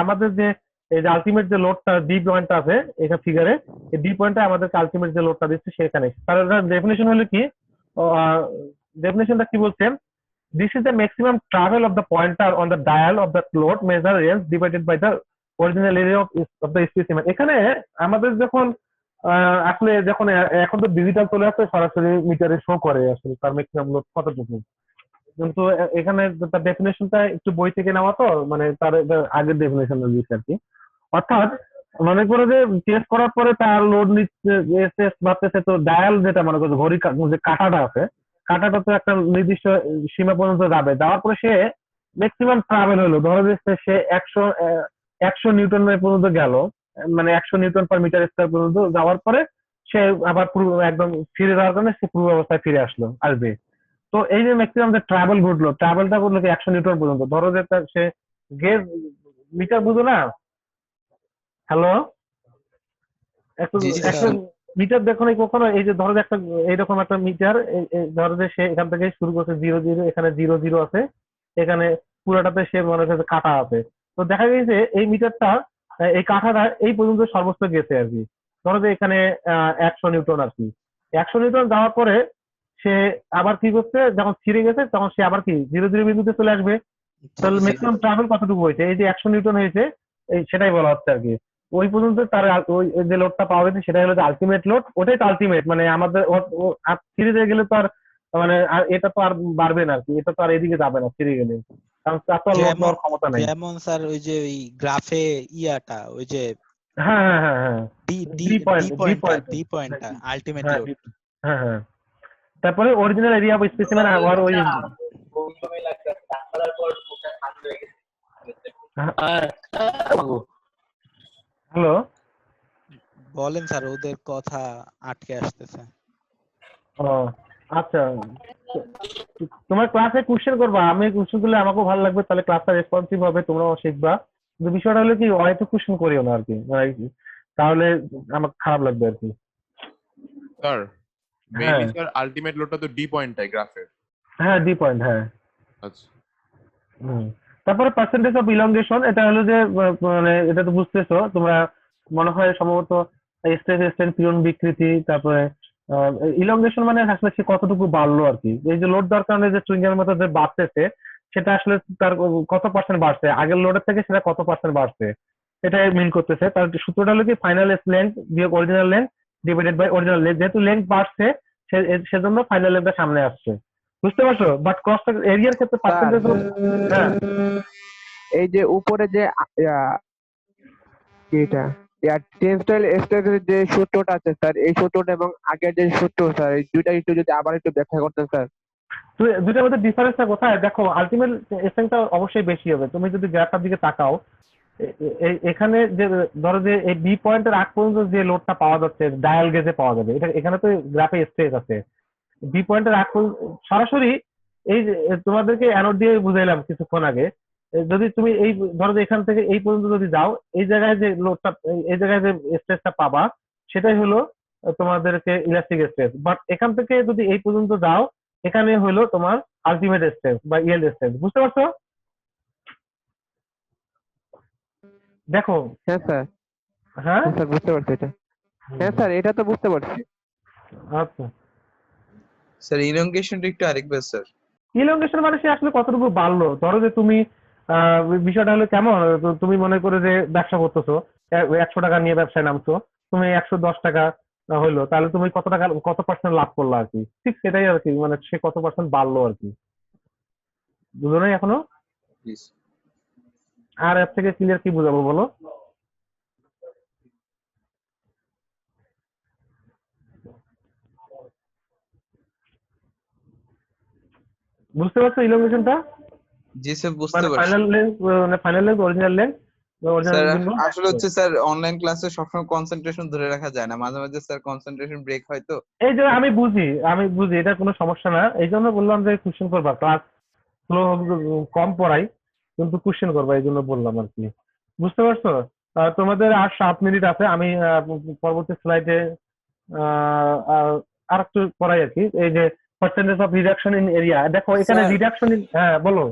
আমাদের যে এই যে আলটিমেট যে লোডটা ডি পয়েন্টটা আছে এখানে ফিগারে, এই ডি পয়েন্টটা আমাদেরকে আলটিমেট যে লোডটা দিচ্ছে সেখানে, তার ডেফিনেশন হলো কি, ডেফিনেশনটা কি বলছেন? This is the maximum travel of the pointer on the dial of the load measure range divided by the original area of the specimen. এখানে আমাদের যখন আসলে যখন এখন তো ডিজিটাল চলে আসছে, সরাসরি মিটারে শো করে আসলে তার ম্যাক্সিমাম লোড কতটুকু, কিন্তু এখানে তার ডেফিনেশনটা একটু বই থেকে নেওয়া তো, মানে তার আগের ডেফিনেশন দিচ্ছে আর কি। অর্থাৎ মনে করো যে টেস্ট করার পরে তার লোড নিচ্ছে ভাবতেছে, তো ডায়াল যেটা মনে করো ঘড়ি যে কাঁটাটা আছে, কাঁটাটা তো একটা নির্দিষ্ট সীমা পর্যন্ত যাবে, যাওয়ার পরে সে ম্যাক্সিমাম ট্রাভেল হলো, ধরো যে সে 100 নিউটন পর্যন্ত গেল, মানে 100 নিউটন পার মিটার স্কয়ার পর্যন্ত যাওয়ার পরে সে আবার একদম ফিরে যাওয়ার কারণে সে পূর্ব অবস্থায় ফিরে আসবে। তো এই যে ম্যাক্সিমাম যে ট্রাভেলটা করলো কি 100 নিউটন পর্যন্ত, ধরো যে সে গেজ মিটার বুঝো না? হ্যালো, জি একটা স্যার। মিটার দেখো না কখনো? এই যে ধরো যে একটা এইরকম একটা মিটার, ধরো যে সে এখান থেকে শুরু করছে 0 0, এখানে 0 0 আছে, এখানে পুরোটাতে সে মনে করছে কাটা আছে। তো দেখা গেছে এই মিটারটা, এই কাঠাটা এই পর্যন্ত সর্বোচ্চ গেছে আর কি। ধরো যে এখানে 100 নিউটন আর কি। 100 নিউটন যাওয়ার পরে সে আবার কি করছে, যখন ছিঁড়ে গেছে তখন সে আবার কি 0 0 বিন্দুতে চলে আসবে। তাহলে ম্যাক্সিমাম ট্রাভেল কতটুকু হয়েছে? এই যে 100 নিউটন হয়েছে, এই সেটাই বলা হচ্ছে আর কি। ওই পর্যন্ত তার ওই যে লোডটা পাওয়া গেছে সেটাই হলো আলটিমেট লোড, ওটাই তো আলটিমেট, মানে আমাদের ফিরে গেলে তো আর মানে এটা তো আর বাড়বে না আর কি, এটা তো আর এদিকে যাবে না ফিরে গেলে, কারণ তার তো লোড নেওয়ার ক্ষমতা নাই। যেমন স্যার ওই যে ওই গ্রাফে ইয়াটা ওই যে হ্যাঁ হ্যাঁ হ্যাঁ হ্যাঁ, ডি পয়েন্টটা আলটিমেট হ্যাঁ লোড। হ্যাঁ হ্যাঁ। তারপরে অরিজিনাল এরিয়া অফ স্পেসিমেন আর ওই হ্যালো, বলেন স্যার, ওদের কথা আটকে আসতেছে। ও আচ্ছা, তোমার ক্লাসে কোশ্চেন করবা, আমি কোশ্চেন করলে আমাকেও ভালো লাগবে, তাহলে ক্লাসটা রেসপন্সিভ হবে, তোমরাও শিখবা। কিন্তু বিষয়টা হলো কি, হয়তো কোশ্চেন করিও না আর কি, মানে তাহলে আমার খারাপ লাগবে আর কি। স্যার হ্যাঁ মেইনলি স্যার আলটিমেট লোডটা তো ডি পয়েন্টটাই গ্রাফের। হ্যাঁ ডি পয়েন্ট, হ্যাঁ। আচ্ছা হুম। তারপরে পার্সেন্টেজ অফ ইলংগেশন, এটা হলো যে মানে এটা তো বুঝতেছো তোমরা, মনে হয় সম্ভবত স্ট্রেস স্ট্রেন পিয়ন বিকৃতি, তারপরে ইলংগেশন মানে আসলে সে কতটুকু বাড়লো আর কি, এই যে লোড দেওয়ার কারণে যে চুইংগামের মতো যে বাড়তেছে সেটা আসলে তার কত পার্সেন্ট বাড়ছে, আগের লোডের থেকে সেটা কত পার্সেন্ট বাড়ছে, এটাই মিন করতেছে। তার সূত্রটা হলো কি ফাইনাল লেন্থ বিয়োগ original length divided by original length, যেহেতু লেন্থ বাড়ছে সেজন্য ফাইনাল লেন্থটা সামনে আসছে, বুঝতে পারছো? বাট ক্রস এরিয়ার ক্ষেত্রে পার্সেন্টেজ, হ্যাঁ এই যে উপরে যে এটা টেক্সটাইল স্টেজের যে সূত্রটা আছে স্যার, এই সূত্রটা এবং আগের যে সূত্র স্যার, এই দুইটা একটু যদি আবার একটু ব্যাখ্যা করতেন স্যার। দুইটার মধ্যে ডিফারেন্সটা কোথায় দেখো, আলটিমেট এসেন্সটা অবশ্যই বেশি হবে। তুমি যদি গ্রাফটার দিকে তাকাও, এখানে যে ধরো যে এই বি পয়েন্টের আগ পর্যন্ত যে লোডটা পাওয়া যাচ্ছে ডায়াল গেজে পাওয়া যাবে, এটা এখানে তো গ্রাফে স্ট্রেস আছে। বি পয়েন্টের আগ পর্যন্ত সরাসরি এই যে তোমাদেরকে অ্যানোড দিয়ে বুঝাইলাম কিছুক্ষণ আগে, যদি তুমি এই ধরো যে এখান থেকে এই পর্যন্ত যদি যাও, এই জায়গায় যে লোডটা, এই জায়গায় যে স্ট্রেসটা পাবা সেটাই হলো তোমাদেরকে ইলাস্টিক স্ট্রেস। বাট এখান থেকে যদি এই পর্যন্ত যাও, এখানে হলো তোমার আলটিমেট স্ট্রেস বা ইয়েল্ড স্ট্রেস, বুঝতে পারছো? দেখো হ্যাঁ স্যার, হ্যাঁ স্যার বুঝতে পারছি এটা। হ্যাঁ স্যার, এটা তো বুঝতে পারছি। আচ্ছা, স্যার ইলংগেশনটা একটু আরেকবার স্যার। ইলংগেশন মানে সে আসলে কতটুকু বাড়লো। ধরো যে তুমি বিষয়টা হলো কেমন, তো তুমি মনে করে যে ব্যবসা করতেছো, 100 টাকা নিয়ে ব্যবসায় নামছো, তুমি 110 টাকা হইলো, তাহলে তুমি কত টাকা কত পার্সেন্ট লাভ করলো আর কি, ঠিক সেটাই আর কি, মানে সে কত পার্সেন্ট বাড়লো আর কি, বুঝো নাই এখনো? জি স্যার। আর এর থেকে ক্লিয়ার কি বুঝাবো বলো? বুঝতে পারছো ইলংগেশনটা? জি স্যার বুঝতে মানে পারছি। ফাইনাল লেন্থ, মানে final length original length, sir original বিন্দু। আসলে হচ্ছে স্যার অনলাইন ক্লাসে সবসময় কনসেন্ট্রেশন ধরে রাখা যায় না, মাঝে মাঝে স্যার কনসেন্ট্রেশন ব্রেক হয় তো। এই যে আমি বুঝি এটা কোনো সমস্যা না, এই জন্য বললাম যে কোশ্চেন করবা, ক্লাস স্লো কম পড়াই কিন্তু কোশ্চেন করবা, এই জন্য বললাম আর কি, বুঝতে পারছো? তোমাদের আর 7 মিনিট আছে, আমি পরবর্তী স্লাইডে আর একটু পড়াই আর কি। এই যে percentage of reduction in area, দেখো এখানে স্যার রিডাকশন ইন, হ্যাঁ বলো।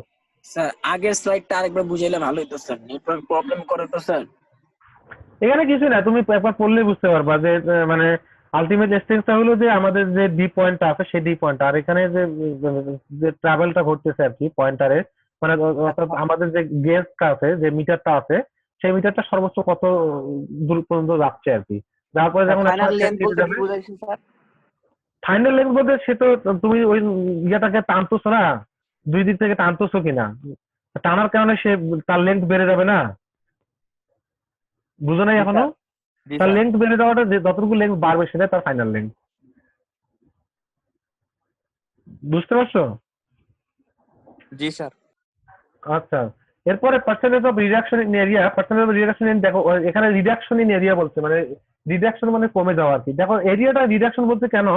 স্যার আগের স্লাইডটা আরেকবার বুঝাইলে ভালো হতো স্যার, নেটওয়ার্ক প্রবলেম করে তো স্যার। এখানে কিছু না, তুমি একবার পড়লে বুঝতে পারবা যে মানে আলটিমেট এক্সটেন্সটা হলো যে আমাদের যে ডি পয়েন্টটা আছে সেই ডি পয়েন্ট, আর এখানে যে ট্রাভেলটা ঘটতেছে আর কি পয়েন্টারে, মানে অর্থাৎ আমাদের যে গেজটা আছে, যে মিটারটা আছে, সেই মিটারটা সর্বোচ্চ কত দূর পর্যন্ত যাচ্ছে আর কি, তারপরে যখন ফাইনাল লেন্থ বলতে কি বুঝাইছেন স্যার? ফাইনাল লেন্থ বলতে সে তো তুমি ওই ইয়েটাকে টানতেছো না, দুই দিক থেকে টানতেছো কিনা, টানার কারণে সে তার লেন্থ বেড়ে যাবে না, বুঝো নাই এখনো? তার লেন্থ বেড়ে যাওয়াটা, যে যতটুকু লেন্থ বাড়বে সেটা তার ফাইনাল লেন্থ, বুঝতে পারছো? জি স্যার। আচ্ছা, এরপরে percentage of reduction in area, percentage of reduction in, দেখো এখানে রিডাকশন ইন এরিয়া বলছে, মানে রিডাকশন মানে কমে যাওয়া আর কি। দেখো এরিয়াটা রিডাকশন বলতে কেন,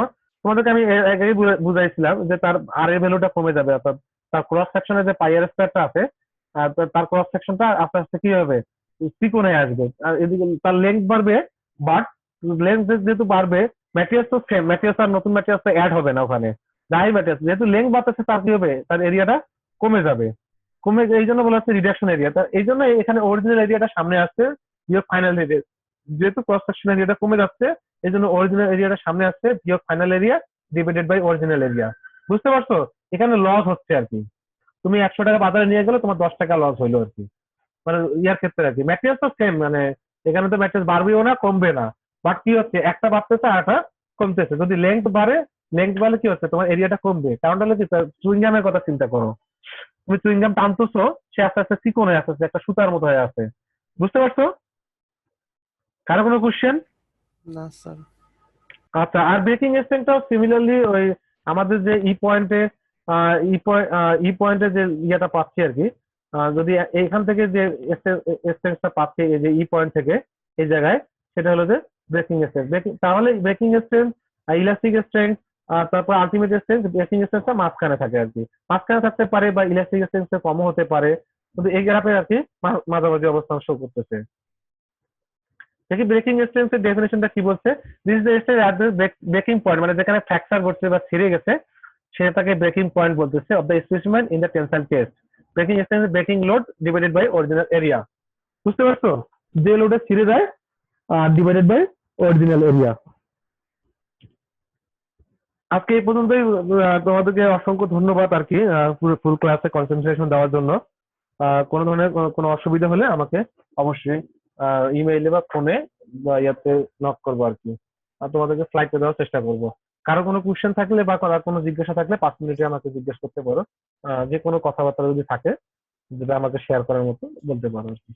তোমাদেরকে আমি এর আগেই বুঝাইছিলাম যে তার আর এর ভ্যালুটা কমে যাবে, অর্থাৎ তার ক্রস সেকশনে যে পাই আর স্কয়ারটা আছে, তার ক্রস সেকশনটা আস্তে আস্তে কি হবে, ত্রিকোণে আসবে, আর এদিকে তার লেন্থ বাড়বে, বাট লেন্থ যেহেতু বাড়বে, ম্যাটেরিয়ালস তো সেম, ম্যাটেরিয়ালস আর নতুন ম্যাটেরিয়ালস তো অ্যাড হবে না ওখানে, যাই ম্যাটেরিয়ালস, যেহেতু লেন্থ বাড়তেছে তার কি হবে, তার এরিয়াটা কমে যাবে, কমে, এই জন্য বলা হচ্ছে রিডাকশন এরিয়া। এই জন্য এখানে অরিজিনাল এরিয়াটা সামনে আসছে, বিয়োগ ফাইনাল এরিয়া, যেহেতু ক্রস সেকশন এরিয়াটা কমে যাচ্ছে এই জন্য অরিজিনাল এরিয়াটা সামনে আসছে, বিয়োগ final area divided by original area, বুঝতে পারছো? এখানে লস হচ্ছে আর কি, তুমি 100 টাকা বাজারে নিয়ে গেলে তোমার 10 টাকা লস হইলো আর কি, মানে ইয়ার ক্ষেত্রে আর কি। ম্যাটেরিয়ালস তো সেম, মানে এখানে তো ম্যাটেরিয়ালস বাড়বেও না কমবে না, বাট কি হচ্ছে একটা বাড়তেছে আর একটা কমতেছে। যদি লেন্থ বাড়ে, লেন্থ বাড়লে কি হচ্ছে, তোমার এরিয়াটা কমবে, কারণটা হলো কি, চুইংগামের কথা চিন্তা করো, তুমি চুইংগাম টানতেছো, সে আস্তে আস্তে চিকন হয়ে আসতেছে, একটা সুতার মতো হয়ে আছে, বুঝতে পারছো? কারো কোনো কোশ্চেন? না স্যার। আচ্ছা, আর ব্রেকিং স্ট্রেংথটাও সিমিলারলি ওই আমাদের যে ই পয়েন্টে যে ইয়েটা পাচ্ছি আর কি, যদি এইখান থেকে যে স্ট্রেংথটা পাচ্ছি এই যে ই পয়েন্ট থেকে এই জায়গায়, সেটা হলো যে ব্রেকিং স্ট্রেংথ। তাহলে ব্রেকিং স্ট্রেংথ, ইলাস্টিক স্ট্রেংথ, তারপর আলটিমেট স্ট্রেংথ, ব্রেকিং স্ট্রেংথটা মাঝখানে থাকে আর কি, মাঝখানে থাকতে পারে বা ইলাস্টিক স্ট্রেংথ কমও হতে পারে, কিন্তু এই গ্রাফে আর কি মাঝামাঝি অবস্থান শো করতেছে। দেখি ব্রেকিং স্ট্রেংথের ডেফিনেশনটা কি বলছে, this is the strength at the breaking point, মানে যেখানে ফ্র্যাকচার ঘটছে বা ছিঁড়ে গেছে সে তাকে ব্রেকিং পয়েন্ট বলতেছে of the specimen in the tensile test. Breaking strength breaking load divided by original area. বুঝতে পারছো? যে লোডে ছিঁড়ে যায় ডিভাইডেড বাই অরিজিনাল এরিয়া। আজকে এই পর্যন্তই। তোমাদেরকে অসংখ্য ধন্যবাদ আর কি ফুল ক্লাসে কনসেন্ট্রেশন দেওয়ার জন্য। কোনো ধরনের কোনো অসুবিধা হলে আমাকে অবশ্যই ইমেইলে বা ফোনে বা ইয়াতে নক করবো আর কি। আর তোমাদেরকে স্লাইডে দেওয়ার চেষ্টা করবো। কারো কোনো কোশ্চেন থাকলে বা কারো কোনো জিজ্ঞাসা থাকলে 5 মিনিটে আমাকে জিজ্ঞেস করতে পারো। যে কোনো কথাবার্তা যদি থাকে যেটা আমাকে শেয়ার করার মতো বলতে পারো আর কি।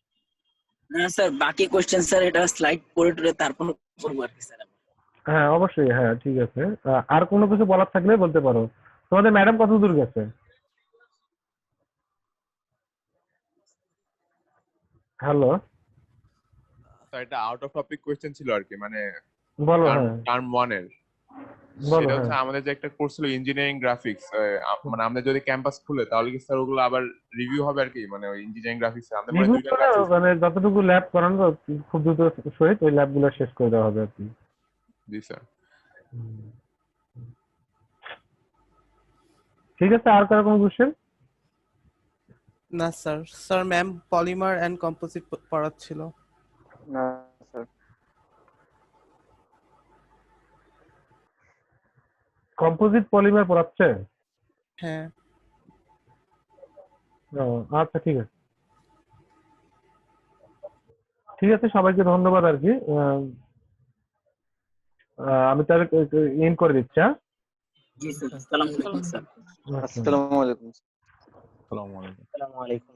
না স্যার, বাকি কোশ্চেন স্যার এটা স্লাইড করে টরে তারপর করবো আর কি স্যার। হ্যাঁ অবশ্যই, হ্যাঁ ঠিক আছে। আর কোনো কিছু বলার থাকলে বলতে পারো। তোমাদের ম্যাডাম কত দূর গেছে? হ্যালো, স্যার এটা আউট অফ টপিক কোশ্চেন ছিল আর কি, মানে বলো। হ্যাঁ টার্ম 1 এর। বলো। সেটা হচ্ছে হ্যাঁ আমাদের যে একটা কোর্স ছিল ইঞ্জিনিয়ারিং গ্রাফিক্স, মানে আমাদের যদি ক্যাম্পাস খুলে তাহলে কি স্যার ওগুলো আবার রিভিউ হবে আর কি, মানে ওই ইঞ্জিনিয়ারিং গ্রাফিক্স আমাদের মানে রিভিউ দুইটা করে ক্লাস মানে যতটুকু ল্যাব করানো খুব দ্রুত সহিত ওই ল্যাব গুলো শেষ করে দেওয়া হবে আর কি। জি স্যার। ঠিক আছে, আর কারো কোনো কোশ্চেন? না sir. Sir ma'am polymer and composite পড়াচ্ছিল। না স্যার। কম্পোজিট পলিমার পড়াচ্ছে? হ্যাঁ। ও আচ্ছা, ঠিক আছে ঠিক আছে। সবাইকে ধন্যবাদ আর কি। আমি তাহলে ইন করে দিচ্ছি। হ্যাঁ, জি স্যার, আসসালামু আলাইকুম স্যার। আসসালামু আলাইকুম। আসসালামু আলাইকুম। আসসালামু আলাইকুম।